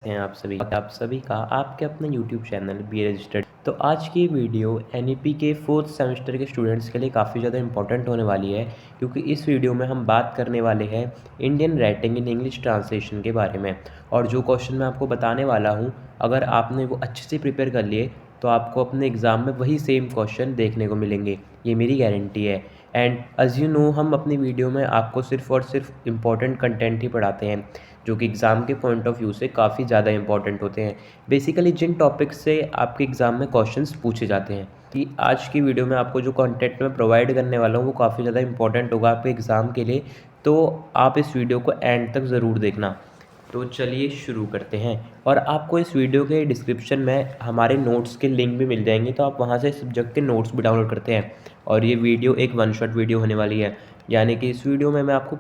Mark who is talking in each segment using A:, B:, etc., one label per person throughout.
A: हैं आप सभी का आपके अपने YouTube चैनल बी रजिस्टर्ड। तो आज की वीडियो एनईपी के 4th सेमेस्टर के स्टूडेंट्स के लिए काफ़ी ज़्यादा इंपॉर्टेंट होने वाली है, क्योंकि इस वीडियो में हम बात करने वाले हैं Indian writing in English translation के बारे में। और जो क्वेश्चन मैं आपको बताने वाला हूँ, अगर आपने वो अच्छे से प्रिपेयर कर लिए तो आपको अपने एग्ज़ाम में वही सेम क्वेश्चन देखने को मिलेंगे, ये मेरी गारंटी है। एंड एज़ यू नो, हम अपनी वीडियो में आपको सिर्फ़ और सिर्फ इम्पॉर्टेंट कंटेंट ही पढ़ाते हैं, जो कि एग्ज़ाम के पॉइंट ऑफ व्यू से काफ़ी ज़्यादा इंपॉर्टेंट होते हैं। बेसिकली जिन टॉपिक्स से आपके एग्ज़ाम में क्वेश्चंस पूछे जाते हैं, कि आज की वीडियो में आपको जो कंटेंट मैं प्रोवाइड करने वाला हूँ वो काफ़ी ज़्यादा इंपॉर्टेंट होगा आपके एग्ज़ाम के लिए। तो आप इस वीडियो को एंड तक ज़रूर देखना। तो चलिए शुरू करते हैं। और आपको इस वीडियो के डिस्क्रिप्शन में हमारे नोट्स के लिंक भी मिल जाएंगे, तो आप वहाँ से सब्जेक्ट के नोट्स भी डाउनलोड करते हैं। और ये वीडियो एक वन शॉट वीडियो होने वाली है, यानी कि इस वीडियो में मैं आपको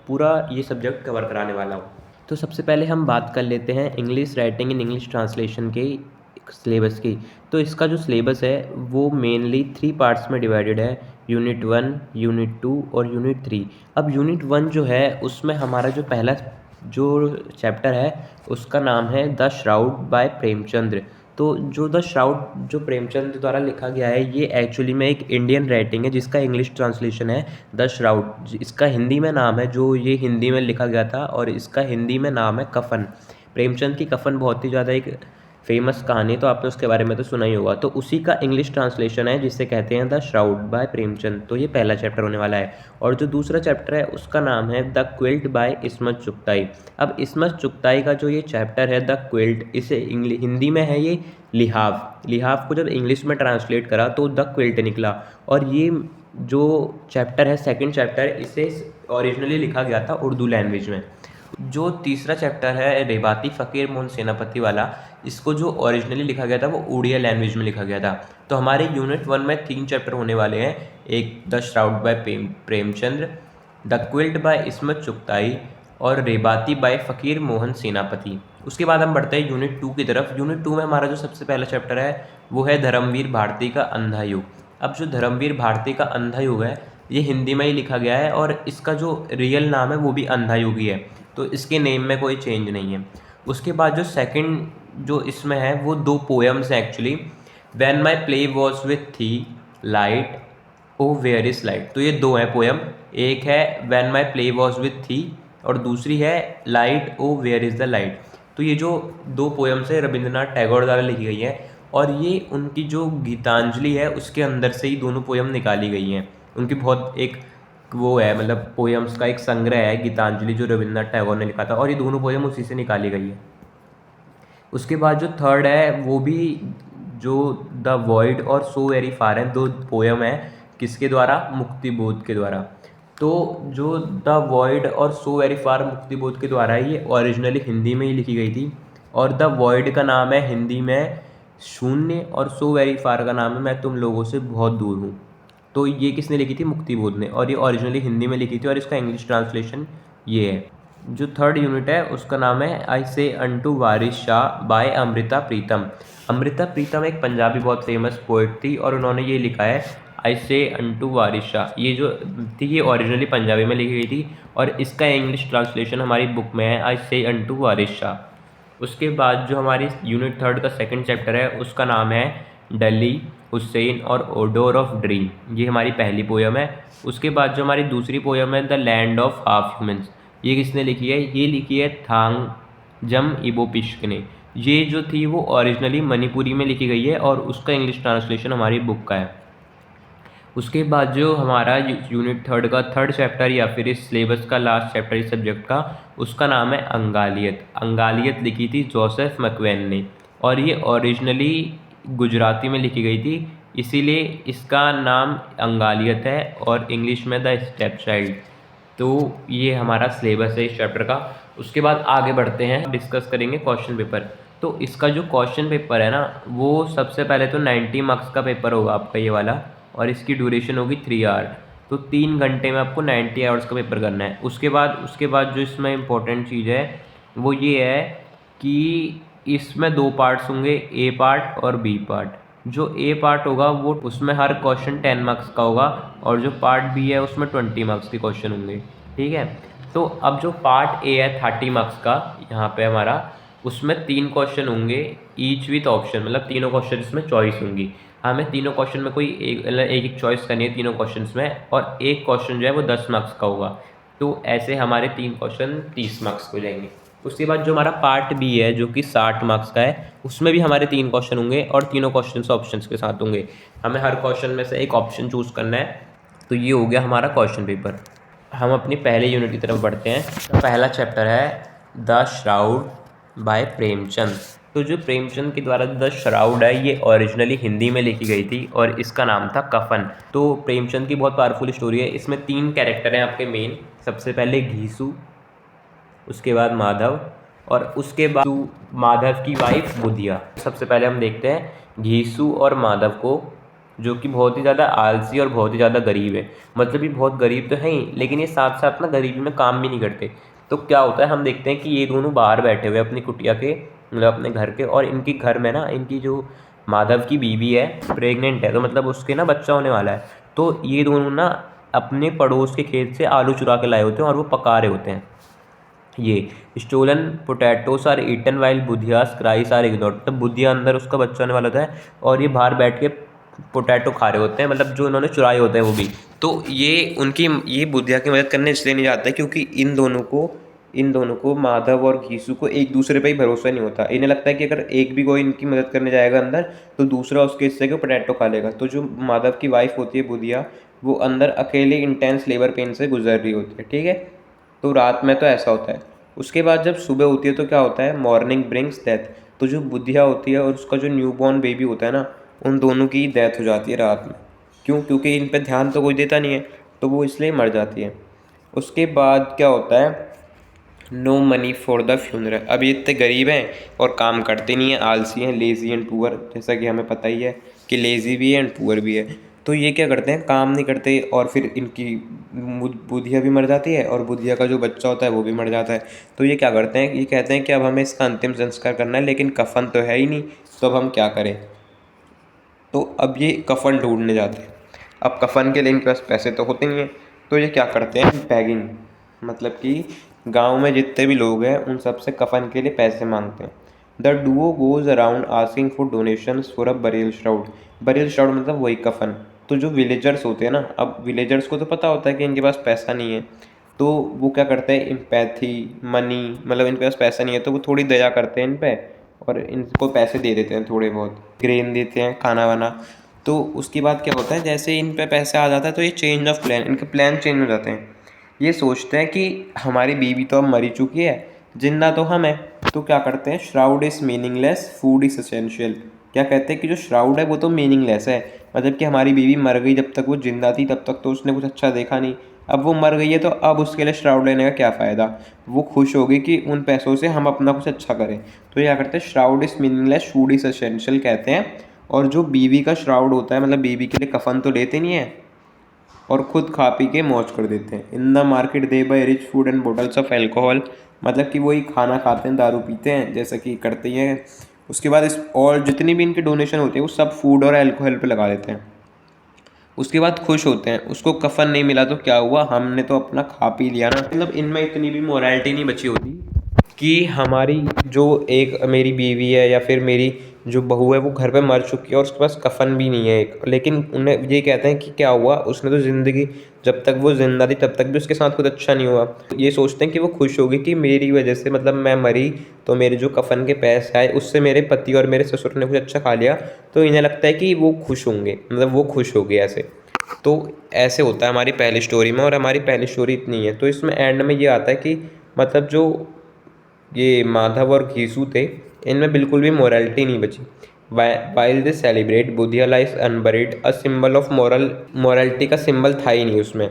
A: पूरा ये सब्जेक्ट कवर कराने वाला हूँ। तो सबसे पहले हम बात कर लेते हैं English writing in English translation के सिलेबस की। तो इसका जो सिलेबस है वो मेनली 3 पार्ट्स में डिवाइडेड है, यूनिट 1, यूनिट 2 और यूनिट 3। अब यूनिट 1 जो है उसमें हमारा जो पहला जो चैप्टर है उसका नाम है द श्राउड बाय प्रेमचंद्र। तो जो द श्राउड जो प्रेमचंद द्वारा लिखा गया है, ये एक्चुअली में एक इंडियन राइटिंग है जिसका इंग्लिश ट्रांसलेशन है द श्राउड। इसका हिंदी में नाम है, जो ये हिंदी में लिखा गया था, और इसका हिंदी में नाम है कफन। प्रेमचंद की कफन बहुत ही ज़्यादा एक फेमस कहानी, तो आपने उसके बारे में तो सुना ही होगा। तो उसी का इंग्लिश ट्रांसलेशन है जिसे कहते हैं द श्राउड बाय प्रेमचंद। तो ये पहला चैप्टर होने वाला है। और जो दूसरा चैप्टर है उसका नाम है the quilt by Ismat Chughtai. अब इस्मत चुगताई का जो ये चैप्टर है द क्विल्ट, इसे हिंदी में है ये लिहाफ को जब इंग्लिश में ट्रांसलेट करा तो द क्विल्ट निकला। और ये जो चैप्टर है सेकंड चैप्टर, इसे ओरिजिनली लिखा गया था उर्दू लैंग्वेज में। जो तीसरा चैप्टर है रेबाती फ़कीर मोहन सेनापति वाला, इसको जो ओरिजिनली लिखा गया था वो उड़िया लैंग्वेज में लिखा गया था। तो हमारे यूनिट 1 में 3 चैप्टर होने वाले हैं, एक the shroud by Premchandra, the quilt by Ismat Chughtai और रेबाती बाय फ़कीर मोहन सेनापति। उसके बाद हम बढ़ते हैं यूनिट 2 की तरफ। यूनिट 2 में हमारा जो सबसे पहला चैप्टर है वो है धर्मवीर भारती का अंधा युग। अब जो धर्मवीर भारती का अंधा युग है ये हिंदी में ही लिखा गया है, और इसका जो रियल नाम है वो भी अंधा युग ही है, तो इसके नेम में कोई चेंज नहीं है। उसके बाद जो सेकंड जो इसमें है वो 2 पोएम्स हैं actually. When my play was with thee light O where is light. तो ये 2 हैं पोएम, एक है when my play was with thee और दूसरी है light O where is the light. तो ये जो 2 पोएम्स है रविंद्रनाथ टैगोर द्वारा लिखी गई है, और ये उनकी जो गीतांजलि है उसके अंदर से ही दोनों पोएम निकाली गई हैं। उनकी बहुत एक वो है, मतलब पोएम्स का एक संग्रह है गीतांजलि, जो रविंद्रनाथ टैगोर ने लिखा था, और ये दोनों पोएम उसी से निकाली गई है। उसके बाद जो थर्ड है वो भी जो द वॉइड और सो वेरी फार है, 2 पोएम है किसके द्वारा, मुक्तिबोध के द्वारा। तो जो द वॉइड और सो वेरी फार मुक्तिबोध के द्वारा है, ये ओरिजिनली हिंदी में ही लिखी गई थी। और द वॉइड का नाम है हिंदी में शून्य, और सो वेरी फार का नाम है मैं तुम लोगों से बहुत दूर हूँ। तो ये किसने लिखी थी, मुक्तिबोध ने, और ये ओरिजिनली हिंदी में लिखी थी, और इसका इंग्लिश ट्रांसलेशन ये है। जो थर्ड यूनिट है उसका नाम है आई से अनटू वारिस शाह बाय अमृता प्रीतम। अमृता प्रीतम एक पंजाबी बहुत फेमस पोइट थी, और उन्होंने ये लिखा है आई से अनटू वारिस शाह। ये जो थी ये ओरिजिनली पंजाबी में लिखी गई थी, और इसका इंग्लिश ट्रांसलेशन हमारी बुक में है आई से अनटू वारिस शाह। उसके बाद जो हमारी यूनिट थर्ड का सेकंड चैप्टर है उसका नाम है डली, हुसैन और ओडोर ऑफ ड्रीम। ये हमारी पहली पोयम है। उसके बाद जो हमारी दूसरी पोयम है the land of half humans, ये किसने लिखी है, ये लिखी है थांग जम इबोपिश्क ने। ये जो थी वो ओरिजिनली मणिपुरी में लिखी गई है, और उसका इंग्लिश ट्रांसलेशन हमारी बुक का है। उसके बाद जो हमारा यूनिट थर्ड का थर्ड चैप्टर, या फिर इस सिलेबस का लास्ट चैप्टर इस सब्जेक्ट का, उसका नाम है अंगालियत। अंगालियत लिखी थी जोसेफ मैक्वेन ने, और ये ओरिजिनली गुजराती में लिखी गई थी, इसीलिए इसका नाम अंगालियत है, और इंग्लिश में द स्टेप चाइल्ड। तो ये हमारा सिलेबस है इस चैप्टर का। उसके बाद आगे बढ़ते हैं, डिस्कस करेंगे क्वेश्चन पेपर। तो इसका जो क्वेश्चन पेपर है ना, वो सबसे पहले तो 90 मार्क्स का पेपर होगा आपका ये वाला, और इसकी ड्यूरेशन होगी 3 आवर। तो 3 घंटे में आपको 90 आवर्स का पेपर करना है। उसके बाद जो इसमें इम्पोर्टेंट चीज़ है वो ये है कि इसमें 2 पार्ट्स होंगे, ए पार्ट और बी पार्ट। जो ए पार्ट होगा वो उसमें हर क्वेश्चन 10 मार्क्स का होगा, और जो पार्ट बी है उसमें 20 मार्क्स के क्वेश्चन होंगे, ठीक है। तो अब जो पार्ट ए है 30 मार्क्स का, यहाँ पे हमारा उसमें 3 क्वेश्चन होंगे ईच विथ ऑप्शन, मतलब तीनों क्वेश्चन इसमें चॉइस होंगी। हमें तीनों क्वेश्चन में कोई एक मतलब एक चॉइस करनी है तीनों क्वेश्चन में, और एक क्वेश्चन जो है वो 10 मार्क्स का होगा। तो ऐसे हमारे 3 क्वेश्चन 30 मार्क्स हो जाएंगे। उसके बाद जो हमारा पार्ट बी है जो कि 60 मार्क्स का है, उसमें भी हमारे 3 क्वेश्चन होंगे और तीनों क्वेश्चन ऑप्शंस के साथ होंगे। हमें हर क्वेश्चन में से एक ऑप्शन चूज़ करना है। तो ये हो गया हमारा क्वेश्चन पेपर। हम अपनी पहले यूनिट की तरफ बढ़ते हैं। पहला चैप्टर है द श्राउड बाय प्रेमचंद। तो जो प्रेमचंद के द्वारा द श्राउड है ये ओरिजिनली हिंदी में लिखी गई थी और इसका नाम था कफन। तो प्रेमचंद की बहुत पावरफुल स्टोरी है। इसमें 3 कैरेक्टर हैं आपके मेन। सबसे पहले घीसू, उसके बाद माधव, और उसके बाद माधव की वाइफ बुधिया। सबसे पहले हम देखते हैं घीसू और माधव को, जो कि बहुत ही ज़्यादा आलसी और बहुत ही ज़्यादा गरीब है। मतलब ये बहुत गरीब तो है ही, लेकिन ये साथ साथ ना गरीबी में काम भी नहीं करते। तो क्या होता है, हम देखते हैं कि ये दोनों बाहर बैठे हुए अपनी कुटिया के, मतलब अपने घर के, और इनके घर में ना इनकी जो माधव की बीवी है प्रेग्नेंट है, तो मतलब उसके ना बच्चा होने वाला है। तो ये दोनों ना अपने पड़ोस के खेत से आलू चुरा के लाए होते हैं और वो पका रहे होते हैं। ये stolen potatoes are eaten while Budhia's cries are ignored. तब बुधिया अंदर उसका बच्चा होने वाला होता है और ये बाहर बैठ के पोटैटो खा रहे होते हैं, मतलब जो इन्होंने चुराए होते हैं वो भी। तो ये बुधिया की मदद करने इसलिए नहीं जाता है क्योंकि इन दोनों को माधव और घीसू को एक दूसरे पे ही भरोसा नहीं होता। इन्हें लगता है कि अगर एक भी कोई इनकी मदद करने जाएगा अंदर तो दूसरा उसके हिस्से के पोटैटो खा लेगा। तो जो माधव की वाइफ होती है बुधिया, वो अंदर अकेले इंटेंस लेबर पेन से गुजर रही होती है, ठीक है। तो रात में तो ऐसा होता है। उसके बाद जब सुबह होती है तो क्या होता है, मॉर्निंग ब्रिंग्स डेथ। तो जो बुधिया होती है और उसका जो न्यूबॉर्न बेबी होता है ना, उन दोनों की डेथ हो जाती है रात में। क्यों? क्योंकि इन पे ध्यान तो कोई देता नहीं है, तो वो इसलिए मर जाती है। उसके बाद क्या होता है, no money for the funeral. अब ये इतने गरीब हैं और काम करते नहीं हैं, आलसी हैं, लेज़ी एंड पुअर, जैसा कि हमें पता ही है कि लेज़ी भी है एंड पुअर भी है। तो ये क्या करते हैं, काम नहीं करते, और फिर इनकी बुधिया भी मर जाती है और बुधिया का जो बच्चा होता है वो भी मर जाता है। तो ये क्या करते हैं, ये कहते हैं कि अब हमें इसका अंतिम संस्कार करना है, लेकिन कफन तो है ही नहीं, तो अब हम क्या करें। तो अब ये कफन ढूंढने जाते हैं। अब कफन के लिए इनके पास पैसे तो होते नहीं हैं, तो ये क्या करते हैं, बैगिंग, मतलब कि गांव में जितने भी लोग हैं उन सब से कफन के लिए पैसे मांगते हैं। The Duo goes around asking for donations for a burial shroud. Burial shroud मतलब वही कफन। तो जो विलेजर्स होते हैं ना, अब विलेजर्स को तो पता होता है कि इनके पास पैसा नहीं है, तो वो क्या करते हैं, एम्पैथी, मनी, मतलब इनके पास पैसा नहीं है तो वो थोड़ी दया करते हैं इन पे और इनको पैसे दे देते हैं, थोड़े बहुत ग्रेन देते हैं, खाना वाना। तो उसके बाद क्या होता है, जैसे इन पे पैसे आ जाता है तो ये चेंज ऑफ प्लान, इनके प्लान चेंज हो जाते हैं। ये सोचते हैं कि हमारी बीवी तो अब मरी चुकी है, जिंदा तो हम है, तो क्या करते हैं, shroud is meaningless, food is essential. क्या कहते हैं कि जो श्राउड है वो तो मीनिंगलेस है, मतलब कि हमारी बीवी मर गई, जब तक वो जिंदा थी तब तक तो उसने कुछ अच्छा देखा नहीं, अब वो मर गई है तो अब उसके लिए श्राउड लेने का क्या फ़ायदा। वो खुश होगी कि उन पैसों से हम अपना कुछ अच्छा करें। तो ये क्या करते हैं, shroud is meaningless, food is essential कहते हैं। और जो बीवी का श्राउड होता है, मतलब बीवी के लिए कफन तो लेते नहीं है और खुद खा पी के मौज कर देते हैं। In the market they buy rich food and bottles of alcohol, मतलब कि वही खाना खाते हैं, दारू पीते हैं जैसा कि करते ही हैं। उसके बाद इस और जितनी भी इनकी डोनेशन होती है वो सब फूड और एल्कोहल पे लगा देते हैं। उसके बाद खुश होते हैं, उसको कफन नहीं मिला तो क्या हुआ, हमने तो अपना खा पी लिया ना। मतलब इनमें इतनी भी मोरालिटी नहीं बची होती कि हमारी जो एक मेरी बीवी है या फिर मेरी जो बहू है वो घर पे मर चुकी है और उसके पास कफन भी नहीं है एक, लेकिन उन्हें ये कहते हैं कि क्या हुआ, उसने तो ज़िंदगी, जब तक वो जिंदा थी तब तक भी उसके साथ कुछ अच्छा नहीं हुआ। ये सोचते हैं कि वो खुश होगी कि मेरी वजह से, मतलब मैं मरी तो मेरे जो कफन के पैसे आए उससे मेरे पति और मेरे ससुर ने कुछ अच्छा खा लिया, तो इन्हें लगता है कि वो खुश होंगे, मतलब वो खुश हो गए ऐसे। तो ऐसे होता है हमारी पहली स्टोरी में, और हमारी पहली स्टोरी इतनी है। तो इसमें एंड में ये आता है कि मतलब जो ये माधव और घीसू थे, इनमें बिल्कुल भी मोरालिटी नहीं बची। While they celebrate Budhia life unburied, a symbol of morality का सिंबल था ही नहीं उसमें।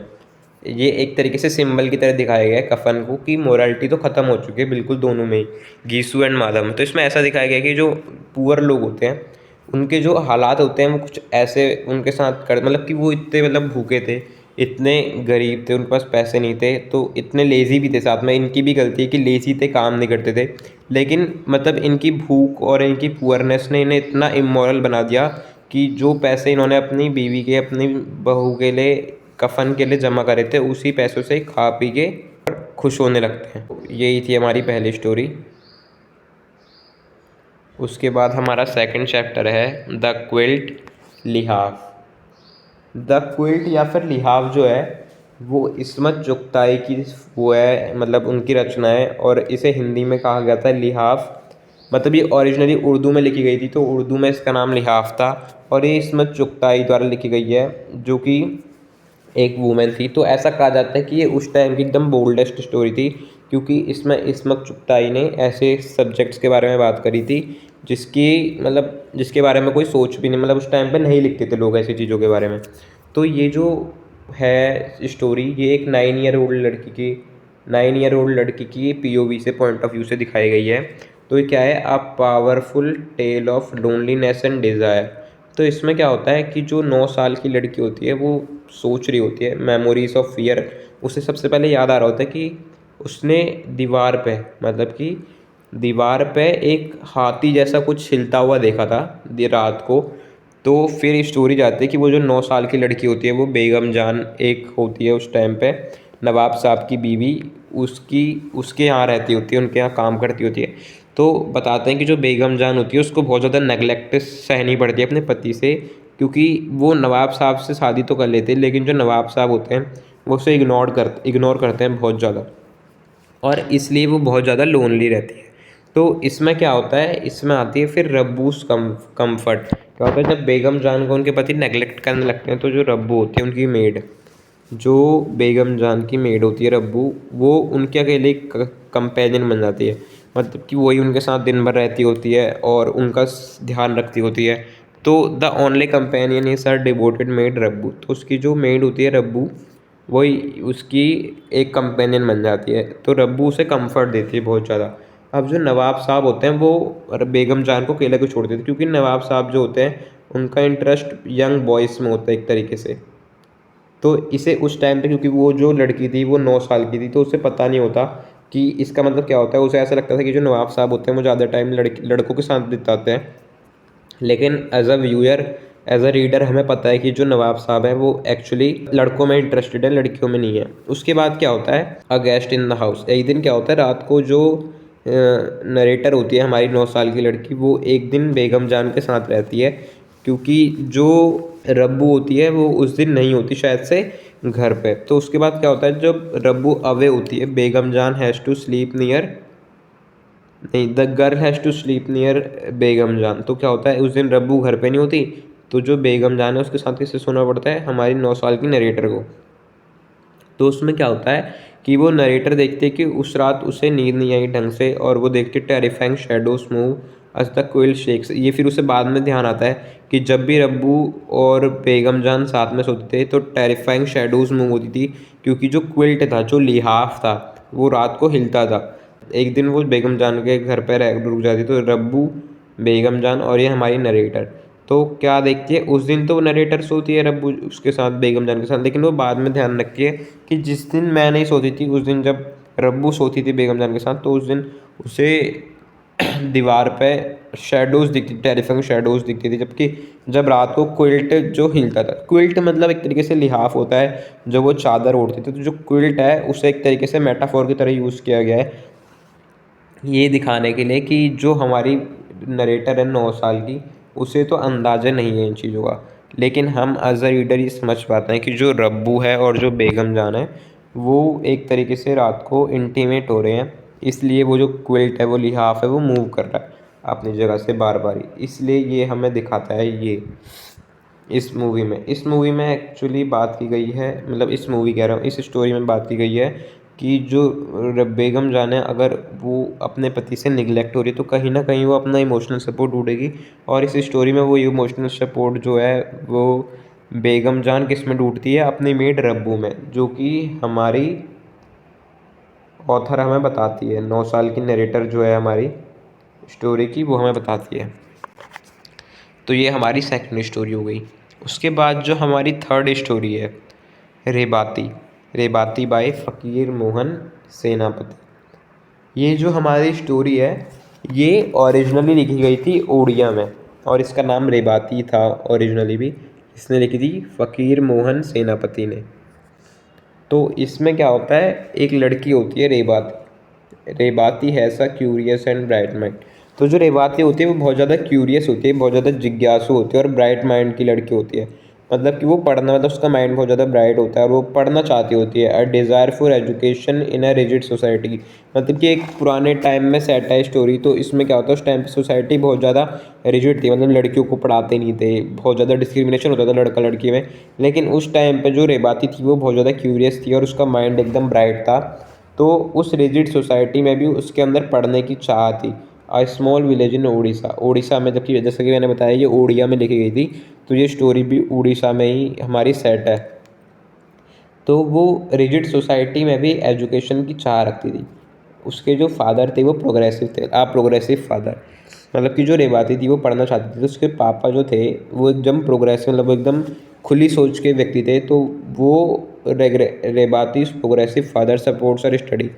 A: ये एक तरीके से सिंबल की तरह दिखाया गया है कफन को कि मोरालिटी तो ख़त्म हो चुकी है बिल्कुल दोनों में ही, घीसू एंड माधव में। तो इसमें ऐसा दिखाया गया है कि जो पुअर लोग होते हैं उनके जो हालात होते हैं वो कुछ ऐसे उनके साथ कर, मतलब कि वो इतने मतलब भूखे थे, इतने गरीब थे, उनके पास पैसे नहीं थे, तो इतने लेज़ी भी थे। साथ में इनकी भी गलती है कि लेज़ी थे, काम नहीं करते थे, लेकिन मतलब इनकी भूख और इनकी पुअरनेस ने इन्हें इतना इमोरल बना दिया कि जो पैसे इन्होंने अपनी बीवी के, अपनी बहू के लिए, कफन के लिए जमा करे थे, उसी पैसों से खा पी के खुश होने लगते हैं। यही थी हमारी पहली स्टोरी। उसके बाद हमारा सेकंड चैप्टर है the quilt Lihaf. The quilt या फिर लिहाफ जो है वो इस्मत चुगताई की वो है, मतलब उनकी रचना है, और इसे हिंदी में कहा गया था लिहाफ। मतलब ये ओरिजिनली उर्दू में लिखी गई थी, तो उर्दू में इसका नाम लिहाफ था, और ये इस्मत चुगताई द्वारा लिखी गई है, जो कि एक वूमेन थी। तो ऐसा कहा जाता है कि ये उस टाइम की एकदम बोल्डेस्ट स्टोरी थी, क्योंकि इसमें इस्मत चुगताई ने ऐसे सब्जेक्ट्स के बारे में बात करी थी जिसकी मतलब जिसके बारे में कोई सोच भी नहीं, मतलब उस टाइम पे नहीं लिखते थे लोग ऐसी चीज़ों के बारे में। तो ये जो है स्टोरी, ये एक 9 ईयर ओल्ड लड़की की पीओवी से, पॉइंट ऑफ व्यू से दिखाई गई है। तो ये क्या है, a powerful tale of loneliness and desire. तो इसमें क्या होता है कि जो 9 साल की लड़की होती है वो सोच रही होती है, मेमोरीज ऑफ फियर उसे सबसे पहले याद आ रहा होता है कि उसने दीवार पे, मतलब कि दीवार पे एक हाथी जैसा कुछ हिलता हुआ देखा था रात को। तो फिर स्टोरी जाती है कि वो जो 9 साल की लड़की होती है वो बेगम जान एक होती है उस टाइम पे, नवाब साहब की बीवी, उसकी उसके यहाँ रहती होती है, उनके यहाँ काम करती होती है। तो बताते हैं कि जो बेगम जान होती है उसको बहुत ज़्यादा नेगलेक्ट सहनी पड़ती है अपने पति से, क्योंकि वो नवाब साहब से शादी तो कर लेते हैं, लेकिन जो नवाब साहब होते हैं वो उसे इग्नोर करते हैं बहुत ज़्यादा, और इसलिए वो बहुत ज़्यादा लोनली रहती है। तो इसमें क्या होता है, इसमें आती है फिर रब्बूस कम्फर्ट। क्या होता है, जब बेगम जान को उनके पति नेगलेक्ट करने लगते हैं, तो जो रब्बू होती है उनकी मेड, जो बेगम जान की मेड होती है रब्बू, वो उनके अकेले कंपेनियन बन जाती है। मतलब कि वही उनके साथ दिन भर रहती होती है और उनका ध्यान रखती होती है। तो the only companion is her devoted maid Rabbu. तो उसकी जो मेड होती है रब्बू, वही उसकी एक कंपेनियन बन जाती है। तो रब्बू उसे कंफर्ट देती है बहुत ज़्यादा। अब जो नवाब साहब होते हैं वो बेगम जान को अकेले को छोड़ देते हैं, क्योंकि नवाब साहब जो होते हैं उनका इंटरेस्ट यंग बॉयज़ में होता है एक तरीके से। तो इसे उस टाइम पे, क्योंकि वो जो लड़की थी वो 9 साल की थी, तो उसे पता नहीं होता कि इसका मतलब क्या होता है। उसे ऐसा लगता था कि जो नवाब साहब होते हैं वो ज़्यादा टाइम लड़कों के साथ बिताते हैं। लेकिन as a viewer, as a reader हमें पता है कि जो नवाब साहब है वो एक्चुअली लड़कों में इंटरेस्टेड है, लड़कियों में नहीं है। उसके बाद क्या होता है, a guest in the house. एक दिन क्या होता है, रात को जो नरेटर होती है हमारी 9 साल की लड़की, वो एक दिन बेगम जान के साथ रहती है, क्योंकि जो रब्बू होती है वो उस दिन नहीं होती शायद से घर पे। तो उसके बाद क्या होता है, जब रब्बू अवे होती है, Begum Jaan has to sleep near, नहीं, the girl has to sleep near Begum Jaan. तो क्या होता है, उस दिन रब्बू घर पे नहीं होती, तो जो बेगम जान है उसके साथ किससे सोना पड़ता है, हमारी 9 साल की नरेटर को। तो उसमें क्या होता है कि वो नरेटर देखते कि उस रात उसे नींद नहीं आई ढंग से, और वो देखते terrifying shadows move as the quill shakes. ये फिर उसे बाद में ध्यान आता है कि जब भी रब्बू और बेगम जान साथ में सोते थे तो टेरिफाइंग शेडोज मूव होती थी, क्योंकि जो क्विल्ट था, जो लिहाफ था, वो रात को हिलता था। एक दिन वो बेगम जान के घर पर रुक जाती, तो रब्बू, बेगम जान और ये हमारी नरेटर, तो क्या देखती है, उस दिन तो नरेटर सोती है रब्बू उसके साथ, बेगम जान के साथ, लेकिन वो बाद में ध्यान रखती है कि जिस दिन मैं नहीं सोती थी, उस दिन जब रब्बू सोती थी बेगम जान के साथ, तो उस दिन उसे दीवार पे शेडोज़ दिखती, टेरिफाइंग शेडोज़ दिखती थी, जबकि जब रात को क्विल्ट जो हिलता था, क्विल्ट मतलब एक तरीके से लिहाफ होता है, जो वो चादर ओढ़ती थी। तो जो क्विल्ट है उसे एक तरीके से मेटाफोर की तरह यूज़ किया गया है, ये दिखाने के लिए कि जो हमारी नरेटर है 9 साल की, उसे तो अंदाज़ा नहीं है इन चीज़ों का, लेकिन हम एज अ रीडर ये समझ पाते हैं कि जो रब्बू है और जो बेगम जान है वो एक तरीके से रात को इंटीमेट हो रहे हैं, इसलिए वो जो क्विल्ट है, वो लिहाफ है, वो मूव कर रहा है अपनी जगह से बार बार ही, इसलिए ये हमें दिखाता है। ये इस मूवी में एक्चुअली बात की गई है, मतलब इस मूवी कह रहा हूँ, इस स्टोरी में बात की गई है कि जो बेगम जान है, अगर वो अपने पति से निगलेक्ट हो रही है तो कहीं ना कहीं वो अपना इमोशनल सपोर्ट ढूंढेगी, और इस स्टोरी में वो इमोशनल सपोर्ट जो है वो बेगम जान किस में ढूंढती है, अपनी मेड रब्बू में, जो कि हमारी ऑथर हमें बताती है, 9 साल की नरेटर जो है हमारी स्टोरी की, वो हमें बताती है। तो ये हमारी सेकंड स्टोरी हो गई। उसके बाद जो हमारी थर्ड स्टोरी है, रेबाती, रेबाती बाय फ़कीर मोहन सेनापति। ये जो हमारी स्टोरी है ये ओरिजिनली लिखी गई थी उड़िया में, और इसका नाम रेबाती था ओरिजिनली भी, इसने लिखी थी फ़कीर मोहन सेनापति ने। तो इसमें क्या होता है, एक लड़की होती है रेबाती, रेबाती है सा क्यूरियस एंड ब्राइट माइंड। तो जो रेवाती होती है वो बहुत ज़्यादा क्यूरियस होती है, बहुत ज़्यादा जिज्ञासु होती है और ब्राइट माइंड की लड़की होती है। मतलब कि वो पढ़ना, मतलब उसका माइंड बहुत ज़्यादा ब्राइट होता है और वो पढ़ना चाहती होती है। अ desire for education in a rigid society, मतलब कि एक पुराने टाइम में सेट है स्टोरी। तो इसमें क्या होता है, उस टाइम पे सोसाइटी बहुत ज़्यादा रिजिड थी, मतलब लड़कियों को पढ़ाते नहीं थे, बहुत ज़्यादा डिस्क्रिमिनेशन होता था लड़का लड़की में। लेकिन उस टाइम पे जो रेबाती थी वो बहुत ज़्यादा क्यूरियस थी और उसका माइंड एकदम ब्राइट था। तो उस रिजिड सोसाइटी में भी उसके अंदर पढ़ने की चाह थी। A small village in Orissa, Orissa में, जबकि जैसे कि मैंने बताया ये ओडिया में लिखी गई थी, तो ये स्टोरी भी उड़ीसा में ही हमारी सेट है। तो वो रिजिड सोसाइटी में भी एजुकेशन की चाह रखती थी। उसके जो फादर थे वो प्रोग्रेसिव थे, प्रोग्रेसिव फादर, मतलब कि जो रेवाती थी वो पढ़ना चाहती थी। तो उसके पापा जो थे वो एकदम प्रोग्रेसिव, मतलब वो एकदम खुली सोच के व्यक्ति थे। तो वो रेबाती प्रोग्रेसिव फादर सपोर्ट्स और स्टडी,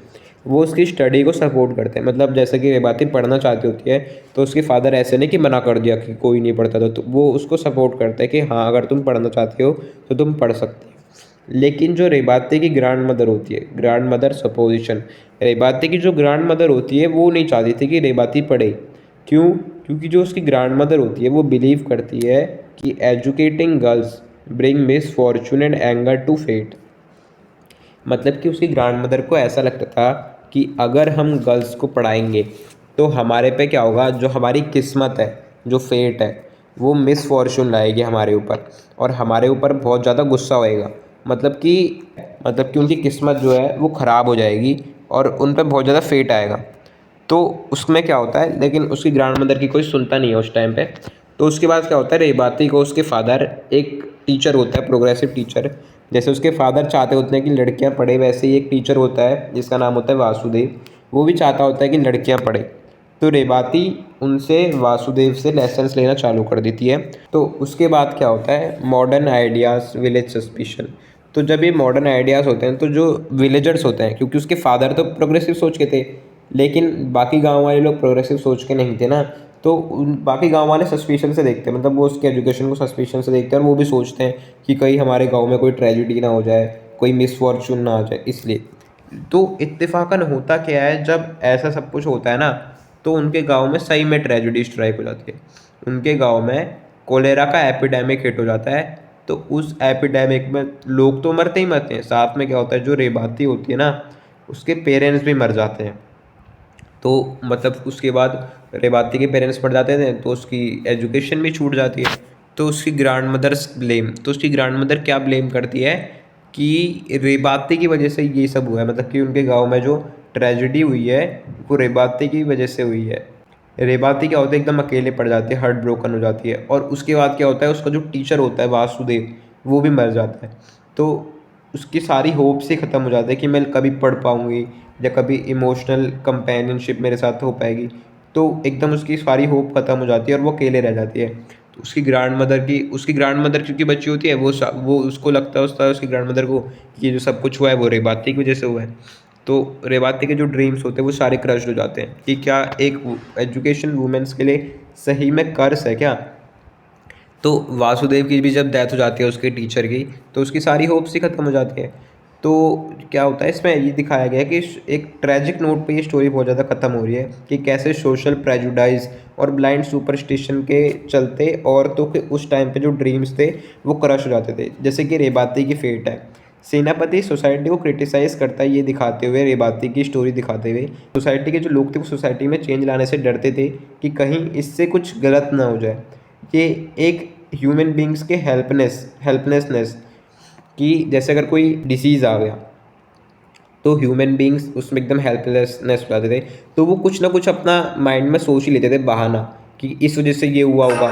A: वो उसकी स्टडी को सपोर्ट करते हैं। मतलब जैसे कि रेबाती पढ़ना चाहती होती है तो उसके फादर ऐसे नहीं कि मना कर दिया कि कोई नहीं पढ़ता, तो वो उसको सपोर्ट करते हैं कि हाँ अगर तुम पढ़ना चाहती हो तो तुम पढ़ सकती हो। लेकिन जो रेबाती की ग्रैंड मदर होती है, ग्रैंड मदर सपोजिशन, रेबाती की जो ग्रैंड मदर होती है वो नहीं चाहती थी कि रेबाती पढ़े। क्यों? क्योंकि जो उसकी ग्रैंड मदर होती है वो बिलीव करती है कि educating girls bring misfortune and anger to fate. मतलब कि उसकी ग्रैंड मदर को ऐसा लगता था कि अगर हम गर्ल्स को पढ़ाएंगे तो हमारे पे क्या होगा, जो हमारी किस्मत है, जो फेट है, वो मिस फॉर्चून लाएगी हमारे ऊपर और हमारे ऊपर बहुत ज़्यादा गुस्सा होएगा। मतलब कि उनकी किस्मत जो है वो ख़राब हो जाएगी और उन पे बहुत ज़्यादा फेट आएगा। तो उसमें क्या होता है, लेकिन उसकी ग्रैंड मदर की कोई सुनता नहीं है उस टाइम पे। तो उसके बाद क्या होता है, रेबाती को उसके फादर, एक टीचर होता है प्रोग्रेसिव टीचर, जैसे उसके फादर चाहते होते हैं कि लड़कियां पढ़े, वैसे ही एक टीचर होता है जिसका नाम होता है वासुदेव, वो भी चाहता होता है कि लड़कियां पढ़े। तो रेबाती उनसे, वासुदेव से लेसन्स लेना चालू कर देती है। तो उसके बाद क्या होता है, मॉडर्न आइडियाज़ विलेज सस्पिशन। तो जब ये मॉडर्न आइडियाज़ होते हैं तो जो विलेजर्स होते हैं, क्योंकि उसके फादर तो प्रोग्रेसिव सोच के थे लेकिन बाकी गांव वाले लोग प्रोग्रेसिव सोच के नहीं थे ना, तो उन बाकी गांव वाले सस्पिशन से देखते हैं, मतलब वो उसके एजुकेशन को सस्पिशन से देखते हैं और वो भी सोचते हैं कि कहीं हमारे गांव में कोई ट्रेजिडी ना हो जाए, कोई मिसफॉर्चून ना आ जाए, इसलिए। तो इत्तेफाकन होता क्या है, जब ऐसा सब कुछ होता है ना, तो उनके गांव में सही में ट्रेजिडी स्ट्राइक हो जाती है। उनके गांव में कोलेरा का एपिडेमिक हिट हो जाता है। तो उस एपिडेमिक में लोग तो मरते ही मरते हैं, साथ में क्या होता है, जो रेबाती होती है ना, उसके पेरेंट्स भी मर जाते हैं। तो मतलब उसके बाद रेबाती के पेरेंट्स पढ़ जाते थे तो उसकी एजुकेशन भी छूट जाती है। तो उसकी ग्रैंड मदर्स ब्लेम, तो उसकी ग्रैंड मदर क्या ब्लेम करती है कि रेबाती की वजह से ये सब हुआ है, मतलब कि उनके गांव में जो ट्रेजिडी हुई है वो रेबाती की वजह से हुई है। रेबाती क्या होता है, एकदम अकेले पड़ जाती है, हार्ट ब्रोकन हो जाती है। और उसके बाद क्या होता है, उसका जो टीचर होता है वासुदेव, वो भी मर जाता है। तो उसकी सारी होप्स ही ख़त्म हो जाती है कि मैं कभी पढ़ पाऊँगी या कभी इमोशनल कंपेनियनशिप मेरे साथ हो पाएगी। तो एकदम उसकी सारी होप ख़त्म हो जाती है और वो अकेले रह जाती है। तो उसकी ग्रैंड मदर क्योंकि बच्ची होती है, वो उसको लगता है, उसकी ग्रैंड मदर को कि ये जो सब कुछ हुआ है वो रेबाती की वजह से हुआ है। तो रेवाती के जो ड्रीम्स होते हैं वो सारे क्रश्ड हो जाते हैं कि क्या एक एजुकेशन वुमेन्स के लिए सही में कर्स है क्या। तो वासुदेव की भी जब डेथ हो जाती है उसके टीचर की, तो उसकी सारी होप्स ही खत्म हो जाती है। तो क्या होता है, इसमें ये दिखाया गया है कि एक ट्रैजिक नोट पे ये स्टोरी बहुत ज़्यादा ख़त्म हो रही है कि कैसे सोशल प्रेजुडाइज और ब्लाइंड सुपरस्टिशन के चलते औरतों के उस टाइम पे जो ड्रीम्स थे वो क्रश हो जाते थे, जैसे कि रेबाती की फेट है। सेनापति सोसाइटी को क्रिटिसाइज़ करता है, ये दिखाते हुए, रेबाती की स्टोरी दिखाते हुए, सोसाइटी के जो लोग थे वो सोसाइटी में चेंज लाने से डरते थे कि कहीं इससे कुछ गलत ना हो जाए। ये एक ह्यूमन बींग्स के हेल्पलेसनेस कि जैसे अगर कोई डिसीज़ आ गया तो ह्यूमन बींग्स उसमें एकदम हेल्पलेसनेस हो जाते थे। तो वो कुछ ना कुछ अपना माइंड में सोच ही लेते थे बहाना कि इस वजह से ये हुआ होगा।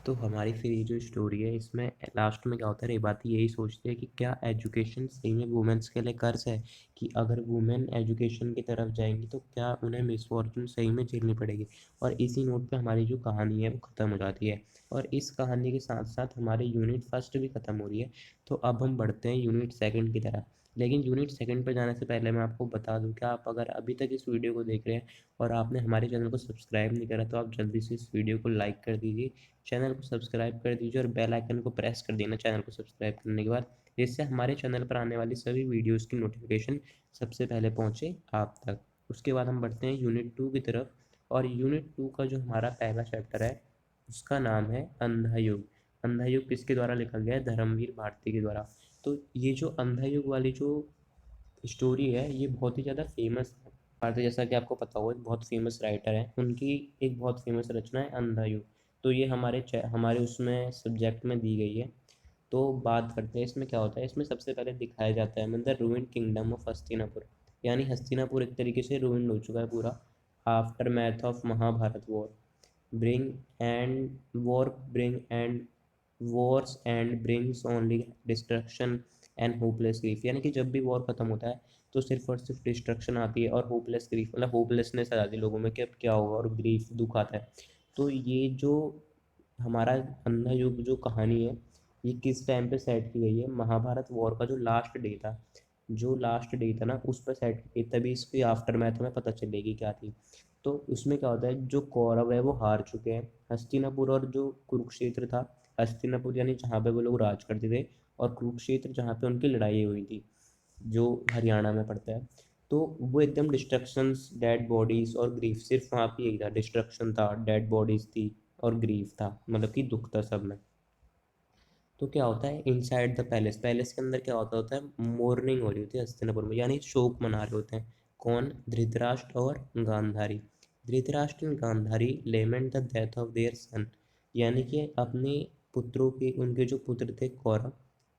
A: तो हमारी फिर ये जो स्टोरी है इसमें लास्ट में क्या होता है, रेबाती यही सोचती है कि क्या एजुकेशन सही में वुमेन्स के लिए कर्ज है, कि अगर वुमेन एजुकेशन की तरफ जाएंगी तो क्या उन्हें मिसफॉर्चून सही में झेलनी पड़ेगी। और इसी नोट पे हमारी जो कहानी है वो ख़त्म हो जाती है। और इस कहानी के साथ साथ हमारे यूनिट फर्स्ट भी ख़त्म हो रही है। तो अब हम बढ़ते हैं यूनिट सेकंड की तरफ। लेकिन यूनिट सेकंड पर जाने से पहले मैं आपको बता दूं कि आप अगर अभी तक इस वीडियो को देख रहे हैं और आपने हमारे चैनल को सब्सक्राइब नहीं करा तो आप जल्दी से इस वीडियो को लाइक कर दीजिए, चैनल को सब्सक्राइब कर दीजिए और बेल आइकन को प्रेस कर देना चैनल को सब्सक्राइब करने के बाद, जिससे हमारे चैनल पर आने वाली सभी वीडियोस की नोटिफिकेशन सबसे पहले पहुंचे आप तक। उसके बाद हम बढ़ते हैं यूनिट 2 की तरफ। और यूनिट 2 का जो हमारा पहला चैप्टर है उसका नाम है अंधा युग। अंधा युग किसके द्वारा लिखा गया है? धर्मवीर भारती के द्वारा। तो ये जो अंधा युग वाली जो स्टोरी है ये बहुत ही ज़्यादा फेमस है। भारती, जैसा कि आपको पता होगा, एक बहुत फेमस राइटर है, उनकी एक बहुत फेमस रचना है अंधा युग। तो ये हमारे उसमें सब्जेक्ट में दी गई है। तो बात करते हैं इसमें क्या होता है। इसमें सबसे पहले दिखाया जाता है मतलब रूइंड किंगडम ऑफ हस्तिनापुर, यानी हस्तिनापुर एक तरीके से रूइंड हो चुका है पूरा। Aftermath of Mahabharata war bring end bring end wars and brings only destruction and hopeless grief, यानी कि जब भी वॉर खत्म होता है तो सिर्फ और सिर्फ डिस्ट्रक्शन आती है और होपलेस ग्रीफ मतलब होपलेसनेस आ जाती है लोगों में कि अब क्या होगा, और ग्रीफ दुख आता है। तो ये जो हमारा अंधा युग जो कहानी है ये किस टाइम पे सेट की गई है? महाभारत वॉर का जो लास्ट डे था ना उस पर सेट की गई, तभी इसकी आफ्टर मैथ में पता चलेगी क्या थी। तो उसमें क्या होता है, जो कौरव है वो हार चुके हैं। हस्तिनापुर और जो कुरुक्षेत्र था, हस्तिनापुर यानी जहाँ पे वो लोग राज करते थे, और कुरुक्षेत्र जहाँ पे उनकी लड़ाई हुई थी, जो हरियाणा में पड़ता है। तो वो एकदम डिस्ट्रक्शंस, डेड बॉडीज और ग्रीफ, सिर्फ वहाँ पे यही था, डिस्ट्रक्शन था, डेड बॉडीज थी और ग्रीफ था, मतलब कि दुख था सब में। तो क्या होता है इनसाइड द पैलेस, पैलेस के अंदर क्या होता है, मोर्निंग हो रही होती है हस्तिनापुर में, यानी शोक मना रहे होते हैं। कौन? धृतराष्ट्र और Gandhari. Dhritarashtra and Gandhari lament the death of their son, यानी कि अपने पुत्रों के, उनके जो पुत्र थे Kaurav,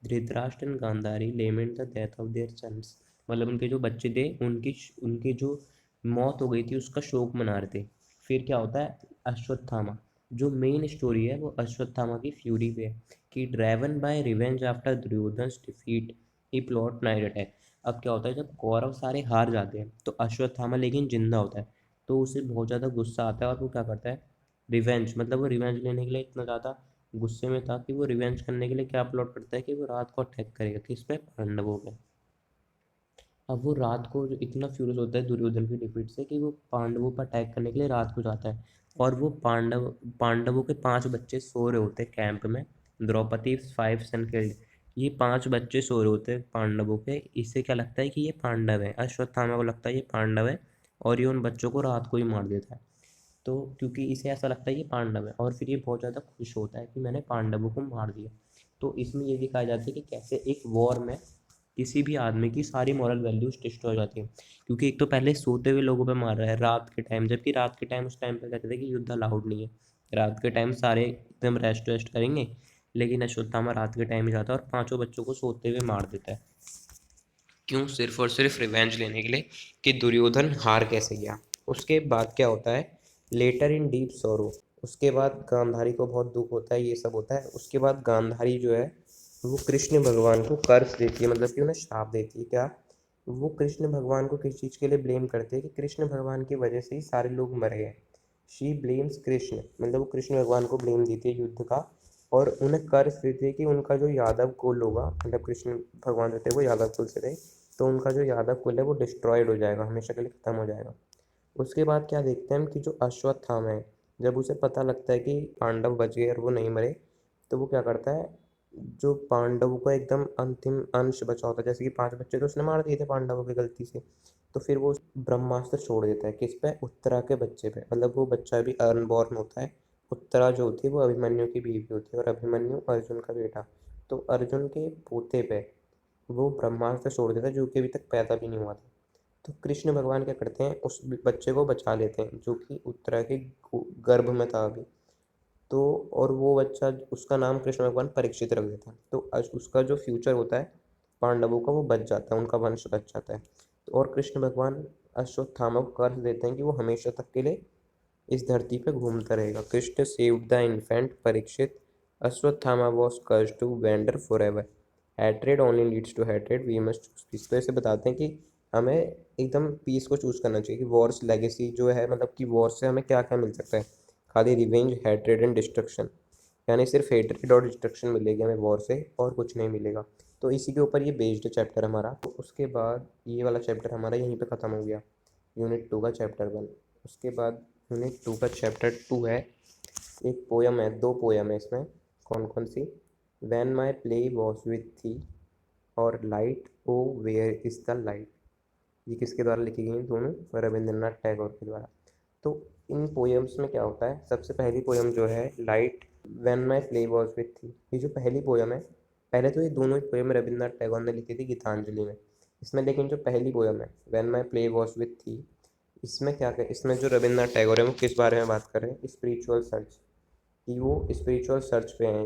A: Dhritarashtra and Gandhari lament the death of their sons, मतलब उनके जो बच्चे थे उनकी जो मौत हो गई थी उसका शोक मना रहे थे। फिर क्या होता है, अश्वत्थामा, जो मेन स्टोरी है वो अश्वत्थामा की फ्यूरी पे है कि driven by revenge after Duryodhan's defeat he plot night attack. अब क्या होता है, जब कौरव सारे हार जाते हैं तो अश्वत्थामा लेकिन जिंदा होता है, तो उसे बहुत ज़्यादा गुस्सा आता है और वो क्या करता है, रिवेंज, मतलब वो रिवेंज लेने के लिए इतना ज़्यादा गुस्से में था कि वो रिवेंज करने के लिए क्या प्लॉट करता है कि वो रात को अटैक करेगा किस पे? पांडवों पे। अब वो रात को जो इतना फ्यूरियस होता है दुर्योधन की डिफीट से कि वो पांडवों पर अटैक करने के लिए रात को जाता है। और वो पांडवों के 5 बच्चे सो रहे होते हैं कैंप में। द्रौपदी 5 सन किल्ड, ये 5 बच्चे सो रहे होते हैं पांडवों के। इससे क्या लगता है कि ये पांडव है, अश्वत्थामा को लगता है ये पांडव है, और ये उन बच्चों को रात को ही मार देता है। तो क्योंकि इसे ऐसा लगता है ये पांडव है, और फिर ये बहुत ज़्यादा खुश होता है कि मैंने पांडवों को मार दिया। तो इसमें ये दिखाया जाता है कि कैसे एक वॉर में किसी भी आदमी की सारी मॉरल वैल्यूज डिस्ट्रॉय हो जाती है। क्योंकि एक तो पहले सोते हुए लोगों पे मार रहा है रात के टाइम, जबकि रात के टाइम उस टाइम पे कहते थे कि युद्ध अलाउड नहीं है, रात के टाइम सारे एकदम रेस्ट वेस्ट करेंगे। लेकिन अश्वत्थामा रात के टाइम ही जाता है और 5 बच्चों को सोते हुए मार देता है। क्यों? सिर्फ और सिर्फ रिवेंज लेने के लिए कि दुर्योधन हार कैसे गया। उसके बाद क्या होता है, लेटर इन डीप सोरो, उसके बाद गांधारी को बहुत दुख होता है, ये सब होता है। उसके बाद गांधारी जो है वो कृष्ण भगवान को कर्ज देती है, मतलब कि उन्हें श्राप देती है। क्या? वो कृष्ण भगवान को किस चीज़ के लिए ब्लेम करते हैं कि कृष्ण भगवान की वजह से ही सारे लोग मरे हैं। शी ब्लेम्स कृष्ण, मतलब वो कृष्ण भगवान को ब्लेम देती है युद्ध का, और उन्हें कर्ज देती है कि उनका जो यादव कुल होगा, मतलब कृष्ण भगवान जो थे वो यादव कुल से थे, तो उनका जो यादव कुल है वो डिस्ट्रॉयड हो जाएगा, हमेशा के लिए खत्म हो जाएगा। उसके बाद क्या देखते हैं हम कि जो अश्वत्थामा है, जब उसे पता लगता है कि पांडव बच गए और वो नहीं मरे, तो वो क्या करता है, जो पांडवों का एकदम अंतिम अंश बचा होता है, जैसे कि 5 बच्चे तो उसने मार दिए थे पांडवों की गलती से, तो फिर वो ब्रह्मास्त्र छोड़ देता है किस पे? उत्तरा के बच्चे पे, मतलब वो बच्चा भी अनबॉर्न होता है। उत्तरा जो होती है वो अभिमन्यु की बीवी होती है, और अभिमन्यु अर्जुन का बेटा। तो अर्जुन के पोते पे वो ब्रह्मास्त्र छोड़ देता है जो कि अभी तक पैदा भी नहीं हुआ था। तो कृष्ण भगवान क्या करते हैं, उस बच्चे को बचा लेते हैं जो कि उत्तरा के गर्भ में था अभी। तो और वो बच्चा, उसका नाम कृष्ण भगवान परीक्षित रख देता है, तो उसका जो फ्यूचर होता है पांडवों का वो बच जाता है, उनका वंश बच जाता है। तो और कृष्ण भगवान अश्वत्थामा को कर्ज देते हैं कि वो हमेशा तक के लिए इस धरती पे घूमता रहेगा। Krishna saved the infant Parikshit, Ashwatthama was cursed to wander forever, hatred only leads to hatred, we must choose peace. तो ऐसे बताते हैं कि हमें एकदम पीस को चूज करना चाहिए कि वॉर्स लेगेसी जो है, मतलब कि वॉर से हमें क्या क्या मिल सकता है? खाली रिवेंज, हैट्रेड एंड डिस्ट्रक्शन, यानी सिर्फ हेट्रेड और डिस्ट्रक्शन मिलेगी हमें वॉर से, और कुछ नहीं मिलेगा। तो इसी के ऊपर ये बेस्ड चैप्टर हमारा। तो उसके बाद ये वाला चैप्टर हमारा यहीं पे ख़त्म हो गया, यूनिट 2 का चैप्टर 1। उसके बाद यूनिट 2 का चैप्टर 2 है, एक पोयम है, 2 पोयम है इसमें। कौन कौन सी? When my play was with thee और light O where is the light, ये किसके द्वारा लिखी गई हैं? दोनों रविंद्रनाथ टैगोर के द्वारा। तो इन पोएम्स में क्या होता है, सबसे पहली पोएम जो है light when my play was with थी, ये जो पहली पोएम है, पहले तो ये दोनों ही पोएम रविन्द्रनाथ टैगोर ने लिखी थी गीतांजलि में, इसमें लेकिन जो पहली पोएम है when my play was with थी, इसमें क्या कर, इसमें जो रविन्द्रनाथ टैगोर है वो किस बारे में बात कर रहे हैं, स्पिरिचुअल सर्च, कि वो स्पिरिचुअल सर्च पे हैं।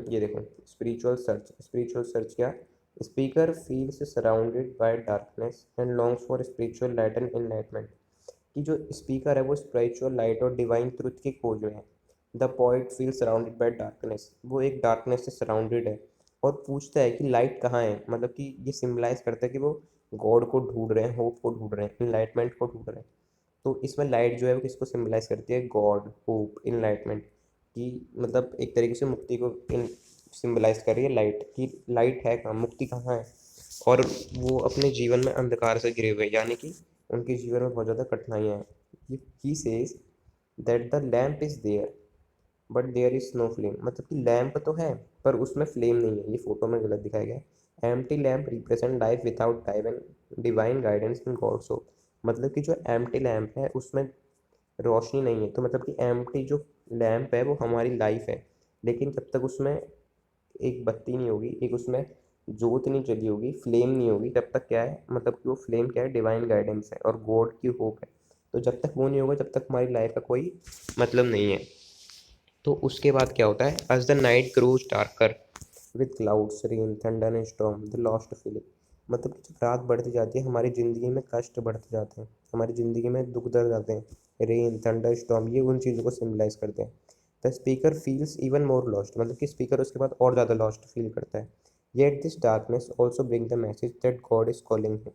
A: ये देखो, स्पिरिचुअल सर्च क्या, speaker feels surrounded by darkness and longs for spiritual light and enlightenment, कि जो स्पीकर है वो स्पिरिचुअल लाइट और डिवाइन ट्रुथ की खोज में है। The poet feel surrounded by darkness, वो एक डार्कनेस से सराउंडेड है और पूछता है कि लाइट कहाँ है, मतलब कि ये सिम्बलाइज करता है कि वो गॉड को ढूंढ रहे हैं, होप को ढूंढ रहे हैं, इनलाइटमेंट को ढूंढ रहे हैं। तो इसमें लाइट जो है वो किसको सिम्बलाइज करती है, गॉड, होप, इनलाइटमेंट, कि मतलब एक तरीके से मुक्ति को इन सिम्बलाइज कर रही है लाइट, कि लाइट है कहाँ, मुक्ति कहाँ है। और वो अपने जीवन में अंधकार से घिरे हुए, यानी कि उनके जीवन में बहुत ज़्यादा कठिनाइयाँ हैं। He says that the lamp is there but there is no flame, मतलब कि लैम्प तो है पर उसमें फ्लेम नहीं है, ये फोटो में गलत दिखाया गया है। Empty lamp represent life without time and divine guidance in God's hope, मतलब कि जो एम्प्टी लैम्प है उसमें रोशनी नहीं है, तो मतलब कि एम्प्टी जो लैम्प है वो हमारी लाइफ है, लेकिन जब तक उसमें एक बत्ती नहीं होगी, एक उसमें जोत नहीं जली होगी, फ्लेम नहीं होगी, तब तक क्या है, मतलब कि वो फ्लेम क्या है, डिवाइन गाइडेंस है और गॉड की होप है। तो जब तक वो नहीं होगा तब तक हमारी लाइफ का कोई मतलब नहीं है। तो उसके बाद क्या होता है, as the night grows darker with clouds rain thunder and storm the lost feeling, मतलब कि जब रात बढ़ती जाती है हमारी ज़िंदगी में कष्ट बढ़ते जाते हैं, हमारी ज़िंदगी में दुख दर्द आते हैं, रेन थंडर स्टॉर्म ये उन चीज़ों को सिम्बलाइज करते हैं। The speaker feels even more lost, मतलब कि स्पीकर उसके बाद और ज़्यादा लॉस्ट फील करता है। Yet this darkness also bring the message that God is calling him,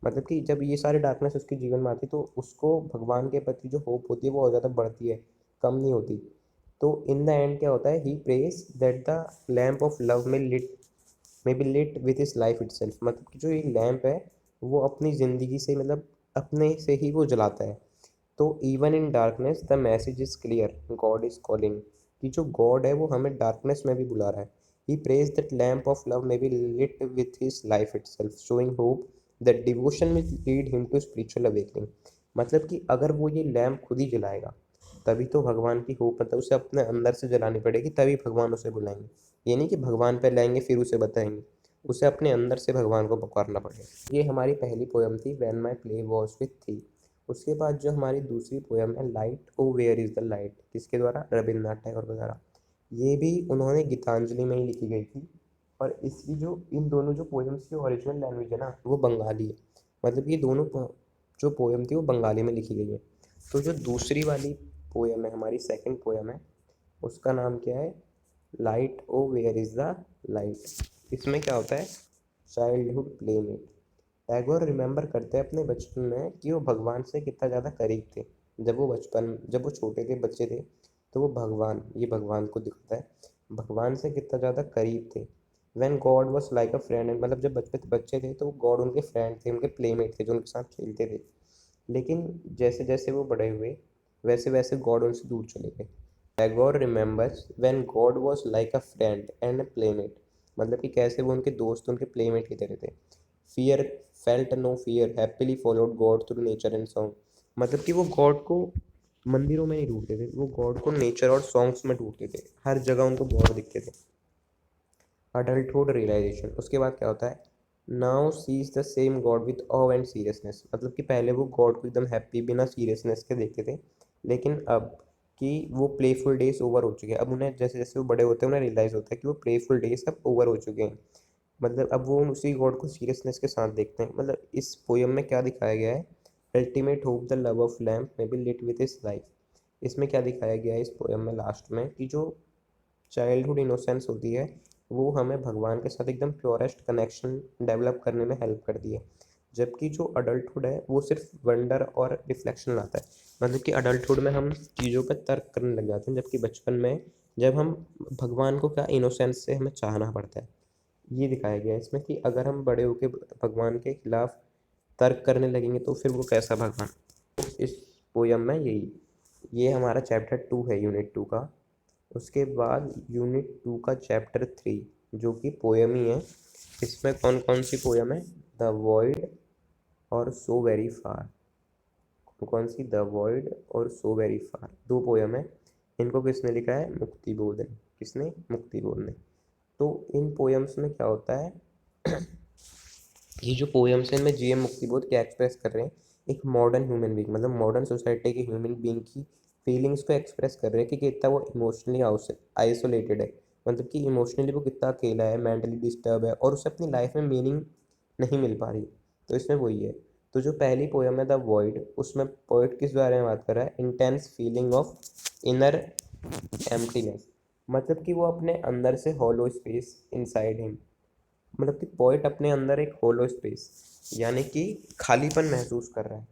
A: मतलब कि जब ये सारे डार्कनेस उसके जीवन में आती है तो उसको भगवान के प्रति जो होप होती है वो और ज़्यादा बढ़ती है, कम नहीं होती। तो इन द एंड क्या होता है, he prays that the lamp of love may be lit with his life itself, मतलब कि जो ये लैम्प है वो अपनी ज़िंदगी से, मतलब अपने से ही वो जलाता है। तो even in darkness the message is clear, God is calling, कि जो गॉड है वो हमें डार्कनेस में भी बुला रहा है। He prays that lamp of love may be lit with his life itself showing hope that devotion will lead him to spiritual awakening, मतलब कि अगर वो ये लैम्प खुद ही जलाएगा तभी तो भगवान की होप, मतलब उसे अपने अंदर से जलानी पड़ेगी तभी भगवान उसे बुलाएंगे। ये नहीं कि भगवान पे लाएंगे फिर उसे बताएंगे, उसे अपने अंदर से भगवान को पुकारना पड़ेगा। ये हमारी पहली पोयम थी when my play was with thee. उसके बाद जो हमारी दूसरी पोयम है light O where is the light, किसके द्वारा, रविन्द्रनाथ टैगोर के द्वारा। ये भी उन्होंने गीतांजलि में ही लिखी गई थी। और इसकी जो इन दोनों जो पोएम्स की ओरिजिनल लैंग्वेज है ना वो बंगाली है, मतलब ये दोनों जो पोएम थी वो बंगाली में लिखी गई है। तो जो दूसरी वाली पोएम है, हमारी सेकंड पोएम है, उसका नाम क्या है, light O where is the light. इसमें क्या होता है, चाइल्डहुड प्लेमेट, टैगोर रिमेंबर करते हैं अपने बचपन में कि वो भगवान से कितना ज़्यादा करीब थे। जब वो छोटे थे, बच्चे थे, तो वो भगवान, ये भगवान को दिखाता है, भगवान से कितना ज़्यादा करीब थे। When God was like a friend, मतलब जब बचपन बच्चे थे तो गॉड उनके फ्रेंड थे, उनके प्लेमेट थे जो उनके साथ खेलते थे। लेकिन जैसे जैसे वो बड़े हुए वैसे वैसे गॉड उनसे दूर चले गए। Tagore remembers when God was like a friend and a playmate, मतलब कि कैसे वो उनके दोस्त, उनके प्लेमेट की तरह थे। Fear felt no fear happily followed God through nature and song, मतलब कि वो गॉड को मंदिरों में नहीं ढूंढते थे, वो गॉड को नेचर और सॉन्ग्स में ढूंढते थे, हर जगह उनको गॉड दिखते थे। अडल्टहुड रियलाइजेशन, उसके बाद क्या होता है, now sees the same God with awe and seriousness, मतलब कि पहले वो गॉड को एकदम हैप्पी बिना सीरियसनेस के देखते थे, लेकिन अब कि वो प्लेफुल डेज ओवर हो चुके हैं, अब उन्हें जैसे जैसे वो बड़े होते हैं उन्हें रियलाइज़ होता है कि वो प्लेफुल डेज अब ओवर हो चुके हैं, मतलब अब वो उसी गॉड को सीरियसनेस के साथ देखते हैं। मतलब इस पोयम में क्या दिखाया गया है, ultimate hope the love of lamp may be lit with his life, इसमें क्या दिखाया गया है इस पोयम में लास्ट में, कि जो चाइल्डहुड इनोसेंस होती है वो हमें भगवान के साथ एकदम प्योरेस्ट कनेक्शन डेवलप करने में हेल्प करती है, जबकि जो अडल्टहुड है वो सिर्फ वंडर और रिफ्लेक्शन लाता है, मतलब कि अडल्टहुड में हम चीज़ों पर तर्क करने लग जाते हैं, जबकि बचपन में जब हम भगवान को क्या इनोसेंस से हमें चाहना पड़ता है। ये दिखाया गया है इसमें कि अगर हम बड़े होकर भगवान के खिलाफ तर्क करने लगेंगे तो फिर वो कैसा भगवान। इस पोयम में यही, ये हमारा चैप्टर 2 है यूनिट 2 का। उसके बाद यूनिट 2 का चैप्टर 3 जो कि पोयम ही है, इसमें कौन कौन सी पोयम है, द वॉइड और सो वेरी फार। कौन सी, द वॉइड और सो वेरी फार, दो पोयम है। इनको किसने लिखा है, मुक्तिबोध ने। किसने, मुक्तिबोध ने। तो इन पोयम्स में क्या होता है ये जो पोयम्स हैं इनमें जीएम मुक्तिबोध क्या एक्सप्रेस कर रहे हैं, एक मॉडर्न ह्यूमन बीइंग, मतलब मॉडर्न सोसाइटी के ह्यूमन बीइंग की फीलिंग्स को एक्सप्रेस कर रहे हैं कि कितना वो इमोशनली आइसोलेटेड है, मतलब कि इमोशनली वो कितना अकेला है, मेंटली डिस्टर्ब है और उसे अपनी लाइफ में मीनिंग नहीं मिल पा रही। तो इसमें वही है। तो जो पहली पोयम है द वॉइड, उसमें पोइट किस बारे में बात कर रहा है, intense feeling of inner emptiness, मतलब कि वो अपने अंदर से हॉलो स्पेस इनसाइड हिम, मतलब कि पोइट अपने अंदर एक होलो स्पेस यानी कि खालीपन महसूस कर रहा है।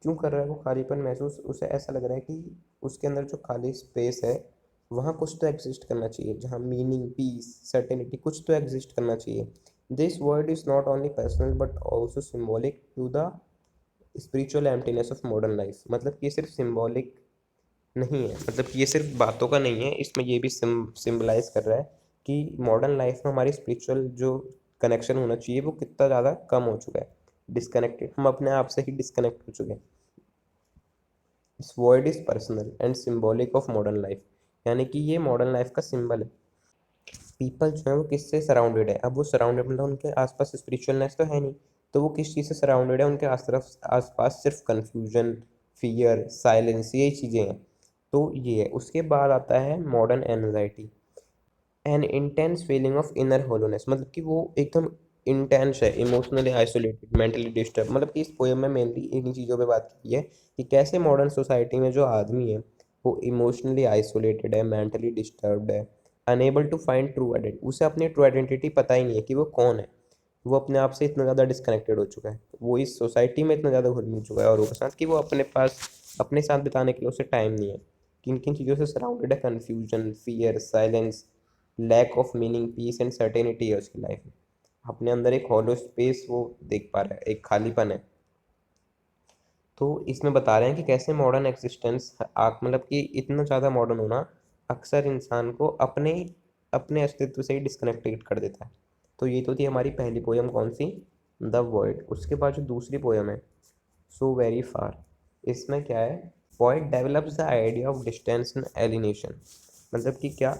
A: क्यों कर रहा है वो खालीपन महसूस, उसे ऐसा लग रहा है कि उसके अंदर जो खाली स्पेस है वहाँ कुछ तो एग्जिस्ट करना चाहिए, जहाँ मीनिंग, पीस, सर्टेनिटी कुछ तो एग्जिस्ट करना चाहिए। This word is not only personal but also symbolic to the spiritual emptiness of modern life, मतलब कि ये सिर्फ सिम्बॉलिक नहीं है, मतलब कि ये सिर्फ बातों का नहीं है, इसमें ये भी सिम्बलाइज कर रहा है कि मॉडर्न लाइफ में हमारी स्पिरिचुअल जो कनेक्शन होना चाहिए वो कितना ज़्यादा कम हो चुका है, डिस्कनेक्टेड, हम अपने आप से ही डिस्कनेक्ट हो चुके हैं। इस word is personal and symbolic of modern life, यानी कि ये मॉडर्न लाइफ का सिंबल है। पीपल जो है वो किससे सराउंडेड है, अब वो सराउंडेड मतलब उनके आसपास स्पिरिचुअलनेस तो है नहीं, तो वो किस चीज़ से सराउंडेड है, उनके आसपास सिर्फ कन्फ्यूजन, फियर, साइलेंस, यही चीज़ें हैं। तो ये है। उसके बाद आता है modern anxiety, an intense feeling of inner hollowness, मतलब कि वो एकदम इंटेंस है, इमोशनली आइसोलेटेड, मेंटली डिस्टर्ब, मतलब कि इस पोएम में मेनली इन्हीं चीज़ों पे बात की है कि कैसे मॉडर्न सोसाइटी में जो आदमी है वो इमोशनली आइसोलेटेड है, मेंटली डिस्टर्ब्ड है, unable to find true identity, उसे अपनी ट्रू आइडेंटिटी पता ही नहीं है कि वो कौन है, वो अपने आप से इतना ज़्यादा डिस्कनेक्टेड हो चुका है, वो इस सोसाइटी में इतना ज़्यादा घुल मिल चुका है औरों के साथ कि वो अपने पास अपने साथ बिताने के लिए उसे टाइम नहीं है। किन किन चीज़ों से सराउंडेड है, confusion, fear, silence, lack of meaning, peace and certainty है उसकी लाइफ में, अपने अंदर एक हॉलो स्पेस वो देख पा रहा है, एक खालीपन है। तो इसमें बता रहे हैं कि कैसे मॉडर्न एक्सिस्टेंस मतलब कि इतना ज़्यादा मॉडर्न होना अक्सर इंसान को अपने अपने अस्तित्व से ही डिस्कनेक्टेड कर देता है। तो ये तो थी हमारी पहली पोयम, कौन सी, द वर्ल्ड। उसके बाद जो दूसरी पोयम है, सो वेरी फार, इसमें क्या है, poet develops the idea of distance and alienation, मतलब कि क्या,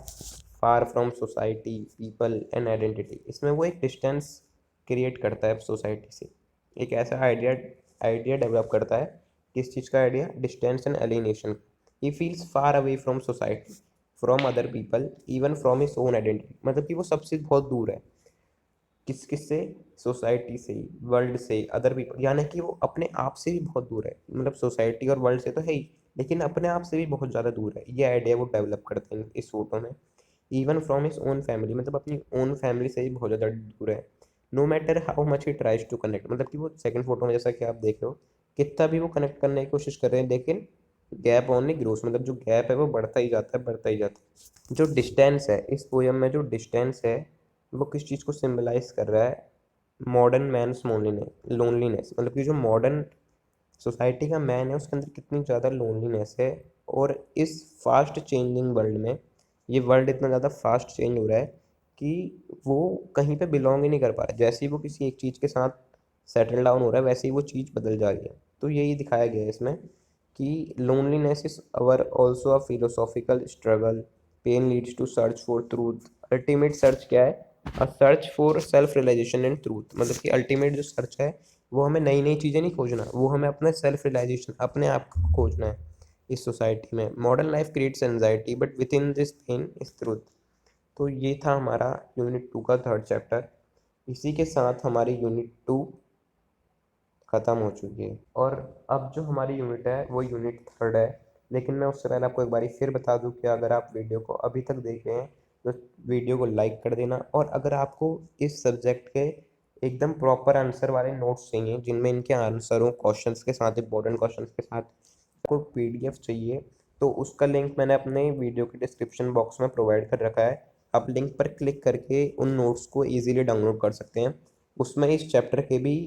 A: far from society, people and identity, इसमें वो एक डिस्टेंस क्रिएट करता है सोसाइटी से, एक ऐसा आइडिया आइडिया डेवलप करता है। किस चीज़ का idea, distance and alienation. He feels far away from society, from other people, even from his own identity, मतलब कि वो सबसे बहुत दूर है, किस किस से, सोसाइटी से, वर्ल्ड से, अदर पीपल, यानी कि वो अपने आप से भी बहुत दूर है, मतलब सोसाइटी और वर्ल्ड से तो है ही लेकिन अपने आप से भी बहुत ज़्यादा दूर है, ये आइडिया वो डेवलप करते हैं इस फोटो में। Even from his own family, मतलब अपनी ओन फैमिली से भी बहुत ज़्यादा दूर है। No matter how much he tries to connect, मतलब कि वो सेकंड फोटो में जैसा कि आप देख रहे हो, कितना भी वो कनेक्ट करने की कोशिश कर रहे हैं लेकिन गैप ओनली ग्रोस, मतलब जो गैप है वो बढ़ता ही जाता है, बढ़ता ही जाता है। जो डिस्टेंस है इस पोयम में, जो डिस्टेंस है वो किस चीज़ को सिंबलाइज कर रहा है, मॉडर्न मैन्स लोनलीनेस, मतलब कि जो मॉडर्न सोसाइटी का मैन है उसके अंदर कितनी ज़्यादा लोनलीनेस है। और इस फास्ट चेंजिंग वर्ल्ड में, ये वर्ल्ड इतना ज़्यादा फास्ट चेंज हो रहा है कि वो कहीं पे बिलोंग ही नहीं कर पा रहा है, जैसे ही वो किसी एक चीज़ के साथ सेटल डाउन हो रहा है वैसे ही वो चीज़ बदल जा रही है। तो यही दिखाया गया है इसमें कि loneliness is our also a philosophical struggle, pain leads to search for truth, ultimate search क्या है, a search for self realisation and truth, मतलब कि अल्टीमेट जो सर्च है वो हमें नई नई चीज़ें नहीं खोजना, वो हमें अपना सेल्फ रियलाइजेशन, अपने आप को खोजना है इस सोसाइटी में। Modern life creates anxiety but within this pain is truth. तो ये था हमारा यूनिट 2 का थर्ड चैप्टर। इसी के साथ हमारी यूनिट 2 ख़त्म हो चुकी है और अब जो हमारी यूनिट है वो यूनिट थर्ड है। लेकिन मैं उससे पहले आपको एक बारी फिर बता दूं कि अगर आप वीडियो को अभी तक देख रहे हैं तो वीडियो को लाइक कर देना, और अगर आपको इस सब्जेक्ट के एकदम प्रॉपर आंसर वाले नोट्स चाहिए जिनमें इनके आंसरों क्वेश्चंस के साथ, इंपॉर्टेंट क्वेश्चंस के साथ आपको पीडीएफ चाहिए, तो उसका लिंक मैंने अपने वीडियो के डिस्क्रिप्शन बॉक्स में प्रोवाइड कर रखा है। आप लिंक पर क्लिक करके उन नोट्स को ईजिली डाउनलोड कर सकते हैं। उसमें इस चैप्टर के भी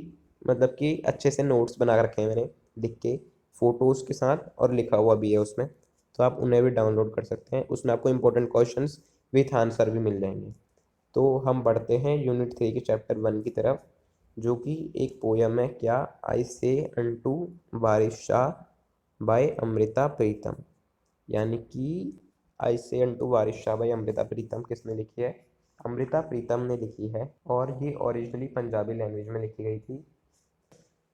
A: मतलब कि अच्छे से नोट्स बना के रखे हैं मैंने लिख के, फ़ोटोज़ के साथ, और लिखा हुआ भी है उसमें, तो आप उन्हें भी डाउनलोड कर सकते हैं। उसमें आपको इंपॉर्टेंट क्वेश्चंस विथ आंसर भी मिल जाएंगे। तो हम बढ़ते हैं यूनिट 3 के चैप्टर 1 की तरफ। जो कि एक पोयम है। क्या? आई से अनटू वारिस शाह बाय अमृता प्रीतम। यानी कि आई से अनटू वारिस शाह बाय अमृता प्रीतम किसने लिखी है? अमृता प्रीतम ने लिखी है। और ये ओरिजिनली पंजाबी लैंग्वेज में लिखी गई थी।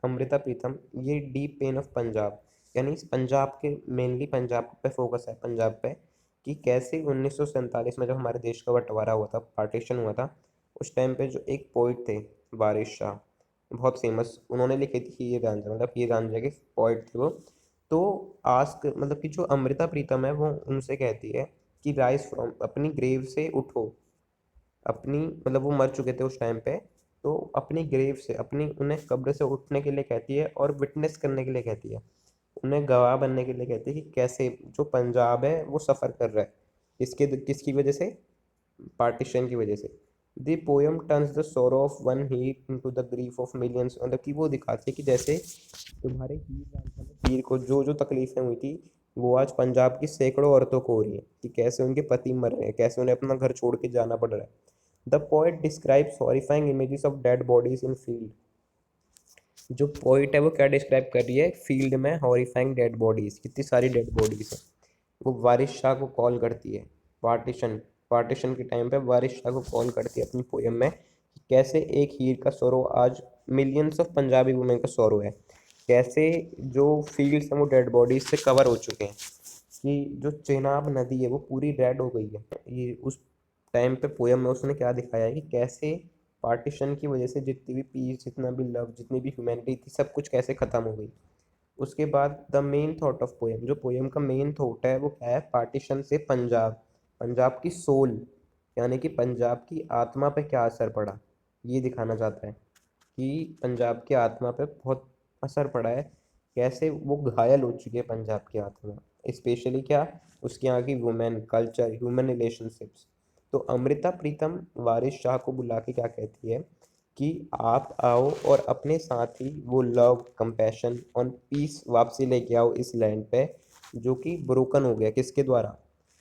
A: अमृता प्रीतम ये डीप पेन ऑफ पंजाब, यानी इस पंजाब के मेनली पंजाब पे फोकस है, पंजाब पे कि कैसे 1947 में जब हमारे देश का बंटवारा हुआ था, पार्टीशन हुआ था, उस टाइम पे जो एक पोइट थे वारिस शाह, बहुत फेमस, उन्होंने लिखी थी हीर रांझा, मतलब हीर रांझा के पोइट थे वो। तो आस्क मतलब कि जो अमृता प्रीतम है वो उनसे कहती है कि राइज फ्रॉम, अपनी ग्रेव से उठो, अपनी मतलब वो मर चुके थे उस टाइम पे, तो अपनी ग्रेव से, अपनी उन्हें कब्र से उठने के लिए कहती है और विटनेस करने के लिए कहती है, उन्हें गवाह बनने के लिए कहती है कि कैसे जो पंजाब है वो सफ़र कर रहा है, किसकी वजह से? पार्टीशन की वजह से। द पोयम टर्न्स द सोरो of one Heer into the grief of millions, मतलब कि वो दिखाती है कि जैसे तुम्हारे हीर रांझा में हीर को जो जो तकलीफें हुई थी, वो आज पंजाब की सैकड़ों औरतों को हो रही है, कि कैसे उनके पति मर रहे हैं, कैसे उन्हें अपना घर छोड़ के जाना पड़ रहा है। The poet describes horrifying images of dead bodies in field. जो पोइट है वो क्या डिस्क्राइब कर रही है? फील्ड में हॉरिफाइंग डेड बॉडीज, कितनी सारी डेड बॉडीज हैं। वो वारिस शाह को कॉल करती है, पार्टीशन पार्टीशन के टाइम पे वारिस शाह को कॉल करती है अपनी पोयम में कि कैसे एक हीर का सौरो आज मिलियंस ऑफ पंजाबी वुमेन का सौरो है, कैसे जो फील्ड्स हैं वो डेड बॉडीज से कवर हो चुके हैं, कि जो चेनाब नदी है वो पूरी रेड हो गई है। ये उस टाइम पे पोयम में उसने क्या दिखाया है कि कैसे पार्टीशन की वजह से जितनी भी पीस, जितना भी लव, जितनी भी ह्यूमैनिटी थी, सब कुछ कैसे ख़त्म हो गई। उसके बाद the main thought of poem, जो पोयम का मेन थॉट है वो क्या है? पार्टीशन से पंजाब, पंजाब की सोल, यानी कि पंजाब की आत्मा पे क्या असर पड़ा, ये दिखाना चाहता है कि पंजाब की आत्मा पे बहुत असर पड़ा है, कैसे वो घायल हो चुकी है पंजाब की आत्मा, स्पेशली क्या? उसके यहाँ की वुमेन, कल्चर, ह्यूमन रिलेशनशिप्स। तो अमृता प्रीतम वारिस शाह को बुला के क्या कहती है कि आप आओ और अपने साथ ही वो लव, कंपैशन और पीस वापसी लेके आओ इस लैंड पे, जो कि ब्रोकन हो गया, किसके द्वारा?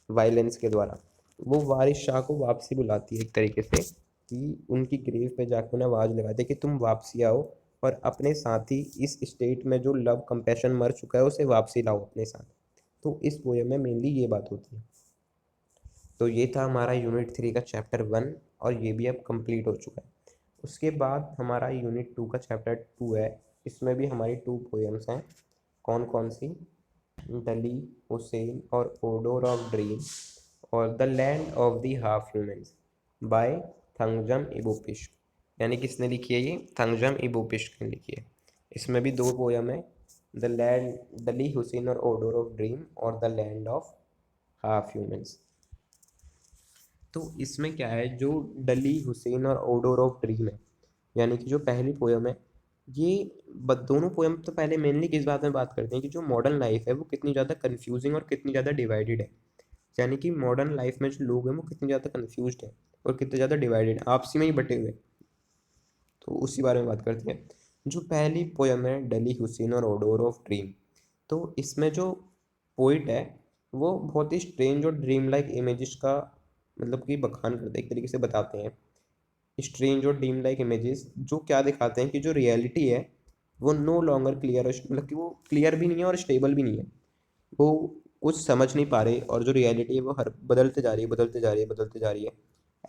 A: वायलेंस के द्वारा। वो वारिस शाह को वापसी बुलाती है एक तरीके से, कि उनकी ग्रेव पे जाकर उन्हें आवाज़ लगाते हैं कि तुम वापसी आओ और अपने साथ ही इस स्टेट में जो लव, कंपैशन मर चुका है उसे वापसी लाओ अपने साथ। तो इस पोएम में मेनली ये बात होती है। तो ये था हमारा यूनिट 3 का चैप्टर 1, और ये भी अब कंप्लीट हो चुका है। उसके बाद हमारा यूनिट 2 का चैप्टर 2 है। इसमें भी हमारी 2 पोएम्स हैं। कौन कौन सी? डली, हुसैन और ओडोर ऑफ ड्रीम, और the land of the half humans by Thangjam Ibopishak. यानी किसने लिखी है ये? थंगजम इबोपिश ने लिखी है। इसमें भी 2 पोयम है, द लैंड, डली हुसैन और ओडोर ऑफ ड्रीम, और the land of half humans. तो इसमें क्या है, जो डली, हुसैन और ओडोर ऑफ ड्रीम है, यानी कि जो पहली पोयम है, ये दोनों पोयम तो पहले मेनली किस बात में बात करते हैं कि जो मॉडर्न लाइफ है वो कितनी ज़्यादा कन्फ्यूजिंग और कितनी ज़्यादा डिवाइडेड है। यानी कि मॉडर्न लाइफ में जो लोग हैं वो कितनी ज़्यादा कन्फ्यूज्ड है और कितने ज़्यादा डिवाइडेड, आपसी में ही बटे हुए। तो उसी बारे में बात करते हैं। जो पहली पोयम है डली, हुसैन और ओडोर ऑफ ड्रीम, तो इसमें जो पोइट है वो बहुत ही स्ट्रेंज और ड्रीम लाइक इमेजेस का मतलब कि बखान करते हैं, एक तरीके से बताते हैं। स्ट्रेंज और ड्रीम लाइक इमेजेस जो क्या दिखाते हैं कि जो रियलिटी है वो नो लॉन्गर क्लियर, मतलब कि वो क्लियर भी नहीं है और स्टेबल भी नहीं है, वो कुछ समझ नहीं पा रहे, और जो रियलिटी है वो हर बदलते जा रही है, बदलते जा रही है, बदलते जा रही है।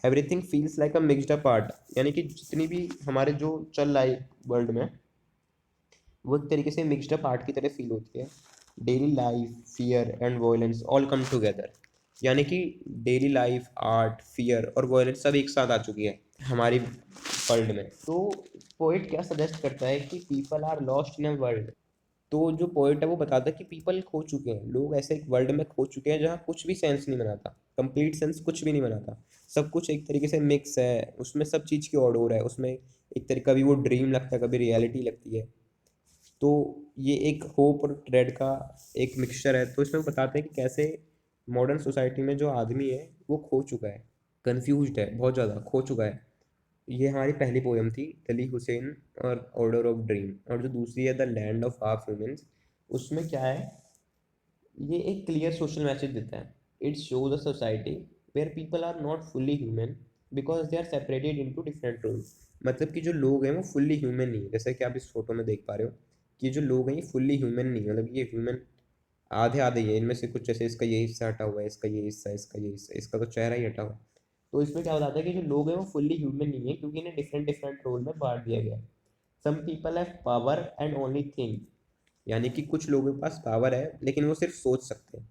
A: Everything feels like a mixed a part, यानी कि जितनी भी हमारे जो चल रहा है वर्ल्ड में, वो एक तरीके से मिक्सड अप आर्ट की तरह फील होती है। Daily life, fear and violence all come together, यानी कि डेली लाइफ, आर्ट, फियर और वॉयलेंस सब एक साथ आ चुकी है हमारी वर्ल्ड में। तो पोइट क्या सजेस्ट करता है कि people are lost in a world. तो जो पोइट है वो बताता है कि पीपल खो चुके हैं, लोग ऐसे एक वर्ल्ड में खो चुके हैं जहाँ कुछ भी सेंस नहीं बनाता, कंप्लीट सेंस कुछ भी नहीं बनाता, सब कुछ एक तरीके से मिक्स है, उसमें सब चीज़ की ओर है, उसमें एक तरीके कभी वो ड्रीम लगता है, कभी रियलिटी लगती है। तो ये एक होप और ड्रेड का एक मिक्सचर है। तो इसमें वो बताते हैं कि कैसे मॉडर्न सोसाइटी में जो आदमी है वो खो चुका है, कन्फ्यूज्ड है, बहुत ज़्यादा खो चुका है। ये हमारी पहली पोयम थी अली हुसैन और ऑर्डर ऑफ ड्रीम, और जो दूसरी है the land of half humans, उसमें क्या है, ये एक क्लियर सोशल मैसेज देता है। It's shows a society where people are not fully human because they are separated into different roles. मतलब कि जो लोग हैं वो फुल्ली ह्यूमन नहीं है, जैसे कि आप इस फोटो में देख पा रहे हो कि जो लोग हैं ये फुल्ली ह्यूमन नहीं है, मतलब ये ह्यूमन आधे आधे ही है। इनमें से कुछ, जैसे इसका ये हिस्सा हटा हुआ है, इसका ये हिस्सा, इसका ये हिस्सा, इसका तो चेहरा ही हटा हुआ है। तो इसमें क्या बताता है कि जो लोग हैं वो फुल्ली ह्यूमन नहीं है, क्योंकि इन्हें डिफरेंट डिफरेंट रोल में बांट दिया गया है। Some people have power and only think, यानी कि कुछ लोगों के पास पावर है लेकिन वो सिर्फ सोच सकते हैं,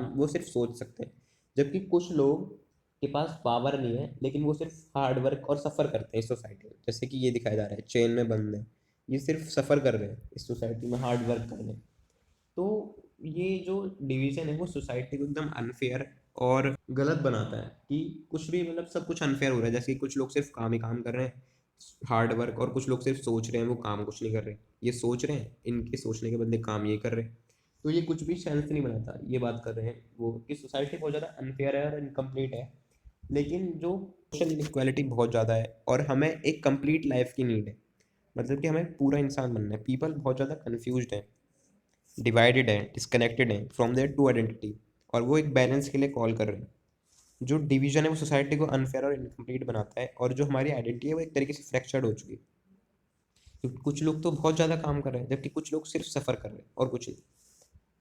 A: वो सिर्फ सोच सकते हैं। जबकि कुछ लोग के पास पावर नहीं है लेकिन वो सिर्फ हार्ड वर्क और सफ़र करते हैं इस सोसाइटी में। जैसे कि ये दिखाया जा रहा है, चेन में बंद है, ये सिर्फ सफ़र कर रहे हैं इस सोसाइटी में, हार्ड वर्क कर रहे हैं। तो ये जो डिवीज़न है वो सोसाइटी को एकदम अनफेयर और गलत बनाता है कि कुछ भी, मतलब सब कुछ अनफेयर हो रहा है। जैसे कि कुछ लोग सिर्फ काम ही काम कर रहे हैं, हार्ड वर्क, और कुछ लोग सिर्फ सोच रहे हैं, वो काम कुछ नहीं कर रहे। ये सोच रहे हैं, इनके सोचने के बदले काम ये कर रहे हैं। तो ये कुछ भी सेंस नहीं बनाता। ये बात कर रहे हैं वो कि सोसाइटी बहुत ज़्यादा अनफेयर है और इनकम्प्लीट है, लेकिन जो सोशल इनक्वालिटी बहुत ज़्यादा है और हमें एक कंप्लीट लाइफ की नीड है। मतलब कि हमें पूरा इंसान बनना है। पीपल बहुत ज़्यादा कन्फ्यूज्ड है, डिवाइडेड है, डिस्कनेक्टेड है फ्रॉम देयर ट्रू आइडेंटिटी, और वो एक बैलेंस के लिए कॉल कर रहे हैं। जो डिवीजन है वो सोसाइटी को अनफेयर और इनकम्प्लीट बनाता है, और जो हमारी आइडेंटिटी है वो एक तरीके से फ्रैक्चर्ड हो चुकी है। क्योंकि कुछ लोग तो बहुत ज़्यादा काम कर रहे हैं जबकि कुछ लोग सिर्फ सफ़र कर रहे हैं और कुछ नहीं।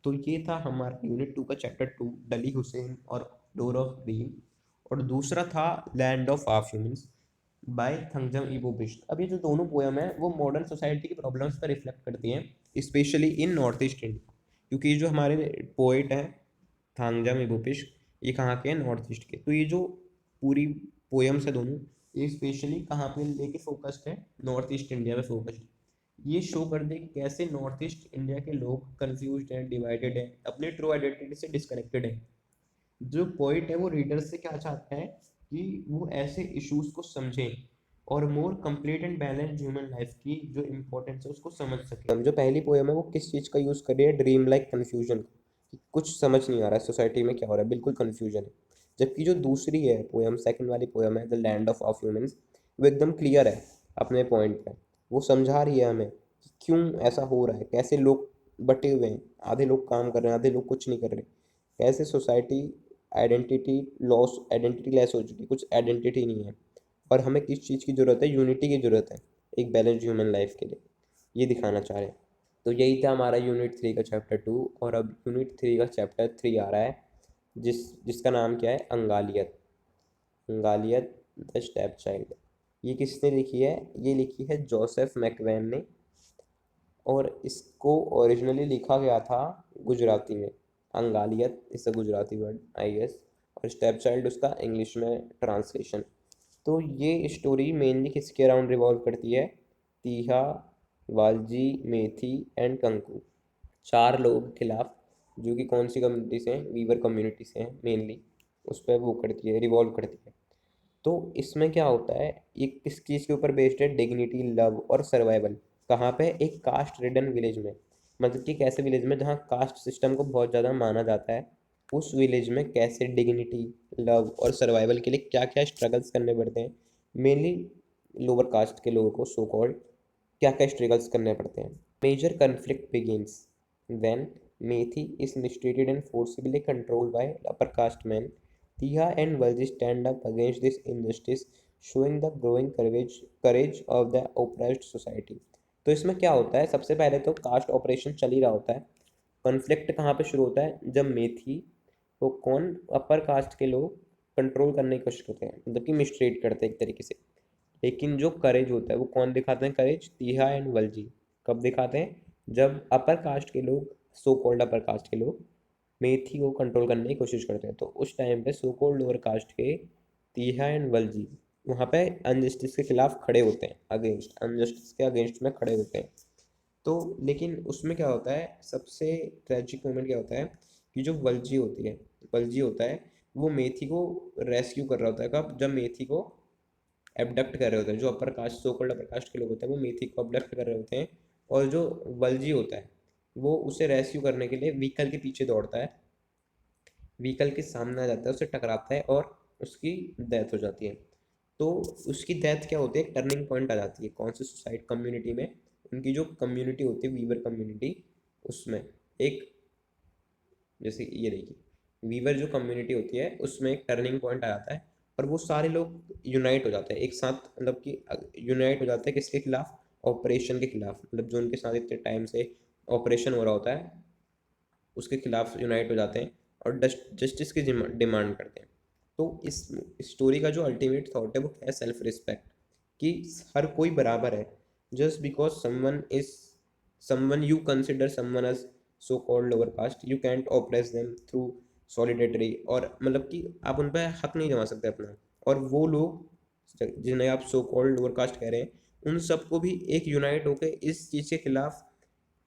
A: तो ये था हमारा यूनिट 2 का चैप्टर 2, डली हुसैन और डोर ऑफ ग्रीन। और दूसरा था land of half humans by Thangjam Ibopishak. अब ये जो दोनों पोयम है वो मॉडर्न सोसाइटी की प्रॉब्लम्स पर रिफ्लेक्ट करती हैं, specially in North East India. क्योंकि ये जो हमारे पोइट हैं थांगजाम इबोबिस्ट, ये कहाँ के हैं, नॉर्थ ईस्ट के। तो ये जो पूरी पोयम्स है दोनों, ये स्पेशली कहाँ पे लेके फोकस्ड है, नॉर्थ ईस्ट इंडिया में फोकस्ड। ये शो कर दे कि कैसे नॉर्थ ईस्ट इंडिया के लोग कंफ्यूज्ड हैं, डिवाइडेड हैं, अपने ट्रू आइडेंटिटी से डिस्कनेक्टेड हैं। जो पोइट है वो रीडर से क्या चाहता है कि वो ऐसे इश्यूज को समझें और more complete and balanced human life की जो इम्पोर्टेंस है उसको समझ सके। जो पहली पोयम है वो किस चीज़ का यूज़ कर रही है, ड्रीम लाइक कन्फ्यूजन, कि कुछ समझ नहीं आ रहा है सोसाइटी में क्या हो रहा है, बिल्कुल कन्फ्यूजन है। जबकि जो दूसरी है पोयम, सेकंड वाली पोयम है the land of of humans, वो एकदम क्लियर है अपने पॉइंट पे। वो समझा रही है हमें कि क्यों ऐसा हो रहा है, कैसे लोग बटे हुए हैं, आधे लोग काम कर रहे हैं, आधे लोग कुछ नहीं कर रहे, कैसे सोसाइटी आइडेंटिटी लेस हो चुकी, कुछ आइडेंटिटी नहीं है, और हमें किस चीज़ की ज़रूरत है, यूनिटी की ज़रूरत है एक बैलेंस्ड ह्यूमन लाइफ के लिए। ये दिखाना चाह रहे हैं। तो यही था हमारा यूनिट 3 का चैप्टर 2। और अब यूनिट 3 का चैप्टर 3 आ रहा है, जिसका नाम क्या है, अंगालियत। अंगालियत द स्टेप चाइल्ड। ये किसने लिखी है, ये लिखी है जोसेफ मैकवेन ने, और इसको ओरिजिनली लिखा गया था गुजराती में। अंगालियत इस अ गुजराती वर्ड आई गेस, और स्टेप चाइल्ड उसका इंग्लिश में ट्रांसलेशन। तो ये स्टोरी मेनली किसके अराउंड रिवॉल्व करती है, तीहा, वालजी, मेथी एंड कंकू, चार लोगों के खिलाफ, जो कि कौन सी कम्युनिटी से हैं, वीवर कम्युनिटी से हैं मेनली। उस पर वो करती है, रिवॉल्व करती है। तो इसमें क्या होता है, ये किस चीज़ के ऊपर बेस्ड है, डिग्निटी, लव और सर्वाइवल। कहाँ पे, एक कास्ट रिडन विलेज में। मतलब कि कैसे विलेज में जहाँ कास्ट सिस्टम को बहुत ज़्यादा माना जाता है, उस विलेज में कैसे डिग्निटी, लव और सर्वाइवल के लिए क्या क्या स्ट्रगल्स करने पड़ते हैं, मेनली लोअर कास्ट के लोगों को, सो कॉल्ड, क्या क्या स्ट्रगल्स करने पड़ते हैं। Major conflict begins when Methi is mistreated and forcibly controlled by upper caste man. Tiha and Valji stand up against this injustice, showing the growing courage of the oppressed society। तो इसमें क्या होता है, सबसे पहले तो कास्ट ऑपरेशन चल ही रहा होता है। कॉन्फ्लिक्ट कहाँ पे शुरू होता है, जब मेथी को कौन, अपर कास्ट के लोग कंट्रोल करने की कोशिश करते हैं, मतलब कि मिसट्रीट करते हैं एक तरीके से। लेकिन जो करेज होता है वो कौन दिखाते हैं, करेज तीहा एंड वलजी। कब दिखाते हैं, जब अपर कास्ट के लोग, सो कॉल्ड अपर कास्ट के लोग, मेथी को कंट्रोल करने की कोशिश करते हैं। तो उस टाइम पे सो कॉल्ड लोअर कास्ट के तीहा एंड वलजी वहाँ पे अनजस्टिस के खिलाफ खड़े होते हैं, अगेंस्ट अनजस्टिस के अगेंस्ट में खड़े होते हैं। तो लेकिन उसमें क्या होता है, सबसे ट्रेजिक मोमेंट क्या होता है कि जो वलजी होती है, वलजी होता है, वो मेथी को रेस्क्यू कर रहा होता है। कब, जब मेथी को एबडक्ट कर रहे होते हैं, जो upper caste, so called upper caste के लोग होते हैं वो मेथी को अबडक्ट कर रहे होते हैं, और जो वलजी होता है वो उसे रेस्क्यू करने के लिए व्हीकल के पीछे दौड़ता है, व्हीकल के सामने आ जाता है, उससे टकराता है और उसकी डेथ हो जाती है। तो उसकी डेथ क्या होती है, एक टर्निंग पॉइंट आ जाती है, कौन सी सोसाइटी कम्युनिटी में, उनकी जो कम्युनिटी होती है वीवर कम्युनिटी, उसमें एक, जैसे ये देखिए, वीवर जो कम्युनिटी होती है उसमें एक टर्निंग पॉइंट आ जाता है, और वो सारे लोग यूनाइट हो जाते हैं एक साथ, मतलब कि यूनाइट हो जाते हैं किसके खिलाफ? ऑपरेशन के खिलाफ, मतलब जो उनके साथ इतने टाइम से ऑपरेशन हो रहा होता है उसके खिलाफ यूनाइट हो जाते हैं और जस्टिस की डिमांड करते हैं। तो इस स्टोरी का जो अल्टीमेट थॉट है वो है सेल्फ रिस्पेक्ट, कि हर कोई बराबर है। Just because someone you consider someone as so called lower caste, you can't oppress them through solidarity, और मतलब कि आप उन पर हक नहीं जमा सकते अपना। और वो लोग जिन्हें आप सो कॉल्ड लोअर कास्ट कह रहे हैं, उन सबको भी एक यूनाइट होकर इस चीज़ के खिलाफ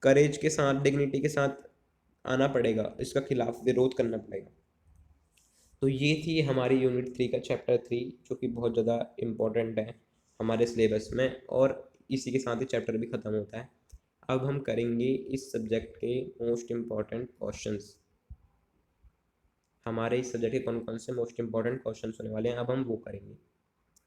A: करेज के साथ, डिग्निटी के साथ आना पड़ेगा, इसका खिलाफ विरोध करना पड़ेगा। तो ये थी हमारी यूनिट 3 का चैप्टर 3, जो कि बहुत ज़्यादा इम्पोर्टेंट है हमारे सिलेबस में, और इसी के साथ ही चैप्टर भी ख़त्म होता है। अब हम करेंगे इस सब्जेक्ट के मोस्ट इम्पॉर्टेंट क्वेश्चंस। हमारे इस सब्जेक्ट के कौन कौन से मोस्ट इम्पॉर्टेंट क्वेश्चंस होने वाले हैं, अब हम वो करेंगे।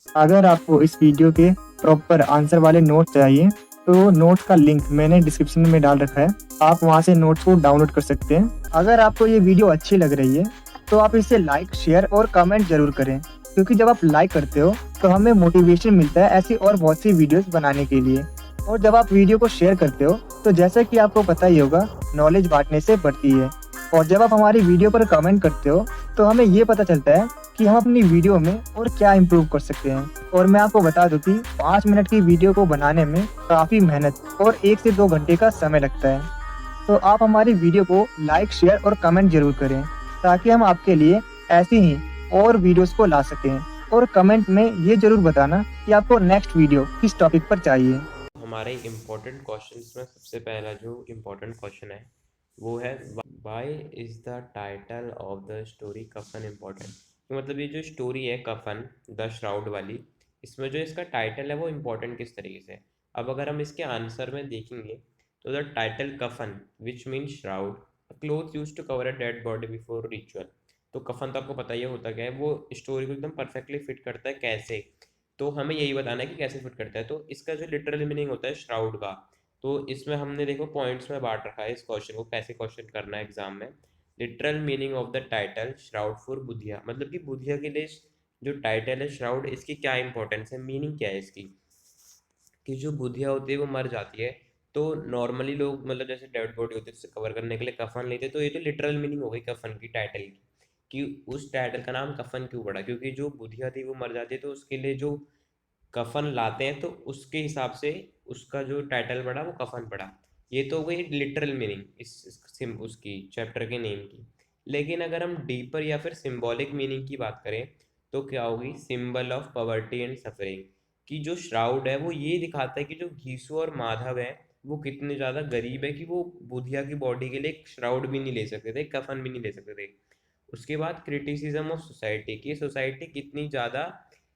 B: अगर आपको इस वीडियो के प्रॉपर आंसर वाले नोट चाहिए तो नोट का लिंक मैंने डिस्क्रिप्शन में डाल रखा है, आप वहां से नोट्स को डाउनलोड कर सकते हैं। अगर आपको ये वीडियो अच्छी लग रही है तो आप इसे लाइक, शेयर और कमेंट जरूर करें, क्योंकि जब आप लाइक करते हो तो हमें मोटिवेशन मिलता है ऐसी और बहुत सी वीडियोस बनाने के लिए। और जब आप वीडियो को शेयर करते हो तो जैसा कि आपको पता ही होगा, नॉलेज बांटने से बढ़ती है। और जब आप हमारी वीडियो पर कमेंट करते हो तो हमें ये पता चलता है कि हम अपनी वीडियो में और क्या इम्प्रूव कर सकते हैं। और मैं आपको बता दूं कि 5 मिनट की वीडियो को बनाने में काफ़ी मेहनत और 1 से 2 घंटे का समय लगता है। तो आप हमारी वीडियो को लाइक, शेयर और कमेंट जरूर करें, ताकि हम आपके लिए ऐसी ही और वीडियोस को ला सकें। और कमेंट में ये जरूर बताना कि आपको नेक्स्ट वीडियो किस टॉपिक पर चाहिए।
A: हमारे इम्पोर्टेंट क्वेश्चंस में सबसे पहला जो इम्पोर्टेंट क्वेश्चन है वो है, why is the title of the story कफन इम्पोर्टेंट? मतलब ये जो स्टोरी है कफन, द श्राउड वाली, इसमें जो इसका टाइटल है वो इम्पोर्टेंट किस तरीके से है? अब अगर हम इसके आंसर में देखेंगे तो the title Kafan which mean shroud, cloth use to cover a dead body before ritual. तो कफन तो आपको पता ही होता क्या है, वो स्टोरी को एकदम परफेक्टली फिट करता है। कैसे? तो हमें यही बताना है कि कैसे फिट करता है। तो इसका जो लिटरल मीनिंग होता है श्राउड का, तो इसमें हमने देखो पॉइंट्स में बांट रखा है इस क्वेश्चन को, कैसे क्वेश्चन करना है एग्जाम में। Literal meaning of the title shroud for Budhiya, मतलब कि बुधिया के लिए जो टाइटल है श्राउड, इसकी क्या इंपॉर्टेंस है, मीनिंग क्या है इसकी? कि जो बुधिया होती है वो मर जाती है, तो नॉर्मली लोग मतलब जैसे डेड बॉडी होती है उससे कवर करने के लिए कफन लेते, तो ये तो लिटरल मीनिंग हो गई कफन की, टाइटल की। कि उस टाइटल का नाम कफन क्यों पड़ा? क्योंकि जो बुधिया थी वो मर जाती है, तो उसके लिए जो कफन लाते हैं तो उसके हिसाब से उसका जो टाइटल पड़ा वो कफन पड़ा। ये तो हो गई लिटरल मीनिंग उसकी चैप्टर के नेम की। लेकिन अगर हम डीपर या फिर सिंबॉलिक मीनिंग की बात करें तो क्या होगी? Symbol of poverty and suffering. कि जो श्राउड है वो ये दिखाता है कि जो घीसू और माधव है वो कितने ज़्यादा गरीब है, कि वो बुधिया की बॉडी के लिए एक श्राउड भी नहीं ले सकते थे, कफन भी नहीं ले सकते थे। उसके बाद क्रिटिसिज्म ऑफ सोसाइटी, की सोसाइटी कितनी ज़्यादा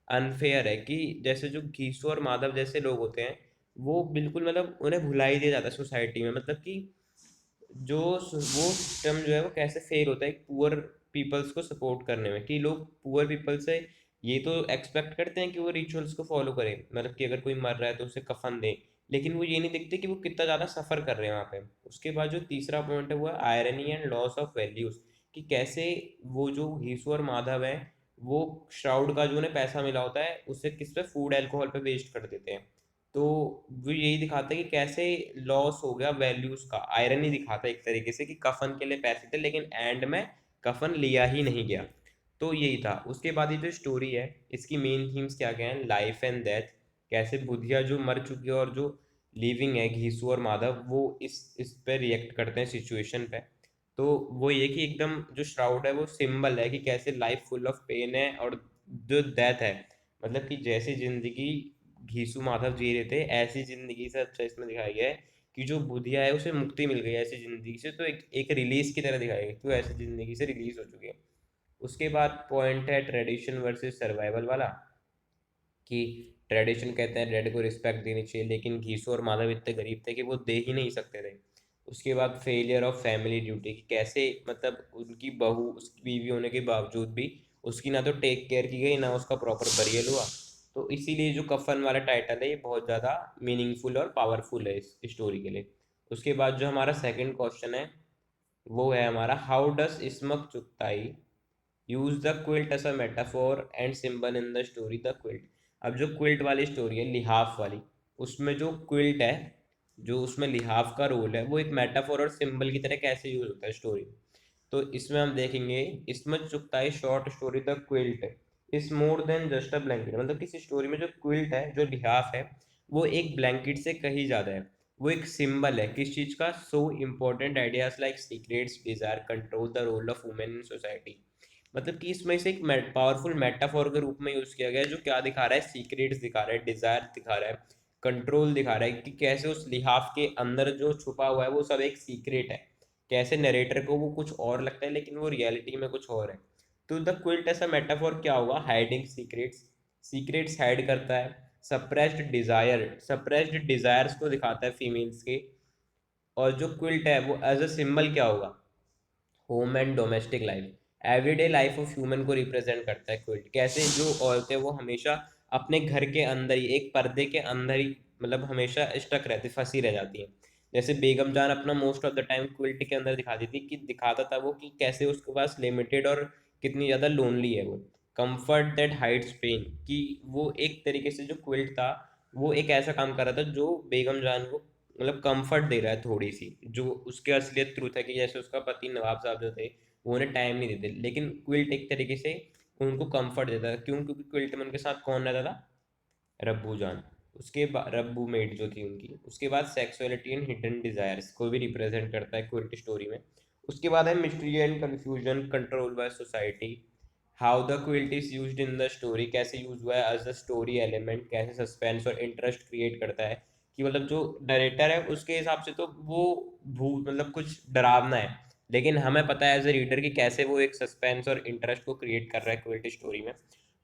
A: अनफेयर है, कि जैसे जो घीसू और माधव जैसे लोग होते हैं वो बिल्कुल मतलब उन्हें भुला ही दिया जाता है सोसाइटी में। मतलब कि वो सिस्टम जो है वो कैसे फेल होता है पुअर पीपल्स को सपोर्ट करने में, कि लोग पुअर पीपल से ये तो एक्सपेक्ट करते हैं कि वो रिचुअल्स को फॉलो करें, मतलब कि अगर कोई मर रहा है तो उसे कफन दें, लेकिन वो ये नहीं देखते कि वो कितना ज़्यादा सफ़र कर रहे हैं वहाँ पे। उसके बाद जो तीसरा पॉइंट है वो है irony and loss of values, कि कैसे वो जो घीसू और माधव है वो श्राउड का जो उन्हें पैसा मिला होता है उसे किस पे, फूड एल्कोहल पे वेस्ट कर देते हैं। तो वो यही दिखाता है कि कैसे लॉस हो गया वैल्यूज का, आयरनी दिखाता है एक तरीके से, कि कफन के लिए पैसे थे लेकिन एंड में कफन लिया ही नहीं गया। तो यही था। उसके बाद ये जो स्टोरी है इसकी मेन थीम्स क्या क्या हैं? लाइफ एंड डेथ, कैसे बुधिया जो मर चुकी है और जो लिविंग है घीसू और माधव, वो इस पे रिएक्ट करते हैं सिचुएशन पे। तो वो ये कि एकदम जो श्राउड है वो सिंबल है कि कैसे लाइफ फुल ऑफ पेन है, और जो डेथ है मतलब कि जैसी जिंदगी घीसू माधव जी रहे थे ऐसी जिंदगी से अच्छा इसमें दिखाया गया है कि जो बुधिया है उसे मुक्ति मिल गई है ऐसी जिंदगी से, तो एक रिलीज की तरह दिखाया गया कि वो ऐसी जिंदगी से रिलीज हो चुकी है। उसके बाद पॉइंट है ट्रेडिशन वर्सेस सर्वाइवल वाला, कि ट्रेडिशन कहते हैं डेड को रिस्पेक्ट देनी चाहिए, लेकिन घीसू और माधव इतने गरीब थे कि वो दे ही नहीं सकते थे। उसके बाद फेलियर ऑफ फैमिली ड्यूटी, कि कैसे मतलब उनकी बहू उसकी बीवी होने के बावजूद भी उसकी ना तो टेक केयर की गई ना उसका प्रॉपर बरियल हुआ। तो इसीलिए जो कफन वाला टाइटल है ये बहुत ज़्यादा मीनिंगफुल और पावरफुल है इस स्टोरी के लिए। उसके बाद जो हमारा सेकंड क्वेश्चन है वो है हमारा, how does Ismat Chughtai use the quilt as a metaphor and symbol in the story the quilt. अब जो क्विल्ट वाली स्टोरी है, लिहाफ वाली, उसमें जो क्विल्ट है, जो उसमें लिहाफ का रोल है, वो एक मेटाफोर और सिंबल की तरह कैसे यूज होता है स्टोरी। तो इसमें हम देखेंगे, इसमें Chughtai short story the quilt is more than just a blanket. मतलब किसी स्टोरी में जो क्विल्ट है, जो लिहाफ है, वो एक ब्लैंकेट से कहीं ज़्यादा है। वो एक सिंबल है किस चीज़ का? So important ideas like secrets, desire, control, the role of women in society. मतलब कि इसमें से एक पावरफुल मेटाफोर के रूप में यूज किया गया है, जो क्या दिखा रहा है? सीक्रेट्स दिखा रहा है, डिजायर दिखा रहा है, कंट्रोल दिखा रहा है, कि कैसे उस लिहाफ के अंदर जो छुपा हुआ है वो सब एक सीक्रेट है। कैसे नरेटर को वो कुछ और लगता है लेकिन वो रियलिटी में कुछ और है। तो द क्विल्ट ऐसा मेटाफोर क्या होगा? हाइडिंग सीक्रेट्स, सीक्रेट्स हाइड करता है। सप्रेस्ड डिजायर्स को दिखाता है फीमेल्स के। और जो क्विल्ट है वो एज अ सिंबल क्या होगा? Home and domestic life, everyday life of human को रिप्रेजेंट करता है क्विल्ट। कैसे जो औरतें वो हमेशा अपने घर के अंदर ही, एक पर्दे के अंदर ही, मतलब हमेशा स्टक रहती, फंसी रह जाती हैं। जैसे बेगम जान अपना most of the time quilt के अंदर दिखाती थी, कि दिखाता था वो कि कैसे उसके पास लिमिटेड और कितनी ज़्यादा लोनली है वो। कंफर्ट दैट हाइड्स पेन, कि वो एक तरीके से जो क्विल्ट था, वो एक ऐसा काम कर रहा था जो बेगम जान को मतलब कंफर्ट दे रहा है थोड़ी सी, जो उसके असलियत ट्रूथ है। कि जैसे उसका पति नवाब साहब जो थे, वो उन्हें टाइम नहीं देते, लेकिन क्विल्ट एक तरीके से उनको कंफर्ट देता था। क्यों? क्योंकि क्विल्ट में उनके साथ कौन रहता था? रब्बू जान। उसके बाद रब्बू मेट जो थी उनकी। उसके बाद सेक्सुअलिटी एंड हिडन डिजायर्स को भी रिप्रेजेंट करता है क्विल्ट स्टोरी में। उसके बाद है mystery and confusion control by society. How the quilt is used in the story, कैसे यूज हुआ है एज द स्टोरी एलिमेंट, कैसे सस्पेंस और इंटरेस्ट क्रिएट करता है। कि मतलब जो नरेटर है उसके हिसाब से तो वो भूत मतलब कुछ डरावना है, लेकिन हमें पता है एज ए रीडर कि कैसे वो एक सस्पेंस और इंटरेस्ट को क्रिएट कर रहा है क्विल्ट स्टोरी में।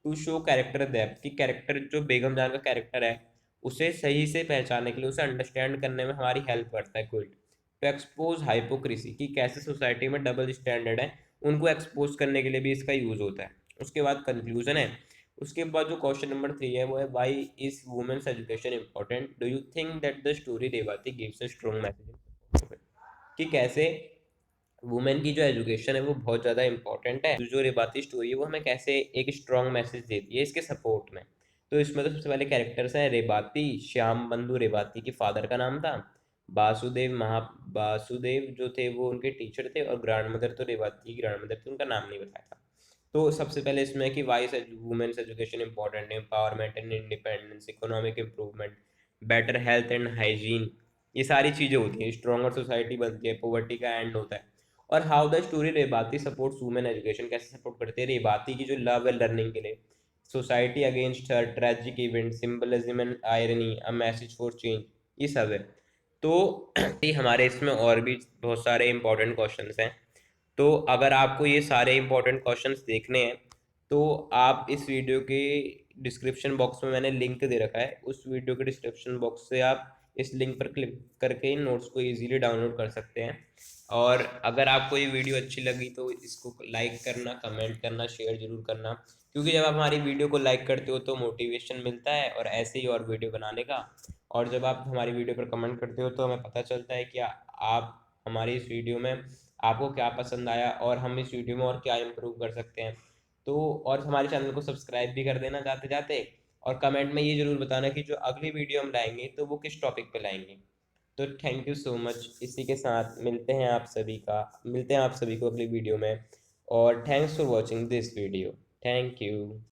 A: टू शो कैरेक्टर डेप्थ, कि कैरेक्टर जो बेगम जान का कैरेक्टर है, उसे सही से पहचानने के लिए, उसे अंडरस्टैंड करने में हमारी हेल्प करता है क्विल्ट। टू एक्सपोज हाइपोक्रेसी, कि कैसे सोसाइटी में डबल स्टैंडर्ड है, उनको एक्सपोज करने के लिए भी इसका यूज होता है। उसके बाद कंक्लूजन है। उसके बाद जो क्वेश्चन नंबर 3 है वो है, why is women's education important? Do you think that the story Revati gives a strong message? कि कैसे वुमेन की जो एजुकेशन है वो बहुत ज़्यादा इंपॉर्टेंट है। जो रेबाती स्टोरी है वो हमें कैसे एक स्ट्रॉन्ग मैसेज देती है इसके सपोर्ट में। तो इसमें तो सबसे पहले कैरेक्टर्स हैं रेबाती, श्याम बंधु रेबाती के फादर का नाम था। वासुदेव जो थे वो उनके टीचर थे, और ग्रैंड मदर तो रेबाती की ग्रैंड मदर थी, उनका नाम नहीं बताया था। तो सबसे पहले इसमें है कि वाई वुमेन्स एजुकेशन इंपॉर्टेंट है, empowerment and independence, economic improvement, better health and hygiene, ये सारी चीज़ें होती हैं, स्ट्रॉन्गर सोसाइटी बनती है, पॉवर्टी का एंड होता है। और how the story Rebati supports women education, कैसे सपोर्ट करते हैं रेबाती की जो लव है लर्निंग के लिए। Society against her, tragic event, symbolism and irony, a message for change, ये सब है। तो ये हमारे इसमें और भी बहुत सारे इंपॉर्टेंट क्वेश्चंस हैं। तो अगर आपको ये सारे इंपॉर्टेंट क्वेश्चंस देखने हैं, तो आप इस वीडियो के डिस्क्रिप्शन बॉक्स में मैंने लिंक दे रखा है, उस वीडियो के डिस्क्रिप्शन बॉक्स से आप इस लिंक पर क्लिक करके इन नोट्स को इजीली डाउनलोड कर सकते हैं। और अगर आपको ये वीडियो अच्छी लगी तो इसको लाइक करना, कमेंट करना, शेयर जरूर करना, क्योंकि जब आप हमारी वीडियो को लाइक करते हो तो मोटिवेशन मिलता है और ऐसे ही और वीडियो बनाने का। और जब आप हमारी वीडियो पर कमेंट करते हो तो हमें पता चलता है कि आप हमारी इस वीडियो में आपको क्या पसंद आया और हम इस वीडियो में और क्या इम्प्रूव कर सकते हैं। तो और हमारे चैनल को सब्सक्राइब भी कर देना जाते जाते। और कमेंट में ये जरूर बताना कि जो अगली वीडियो हम लाएंगे तो वो किस टॉपिक पे लाएंगे। तो थैंक यू सो मच। इसी के साथ मिलते हैं आप सभी को अगली वीडियो में। और thanks for watching this video. Thank you.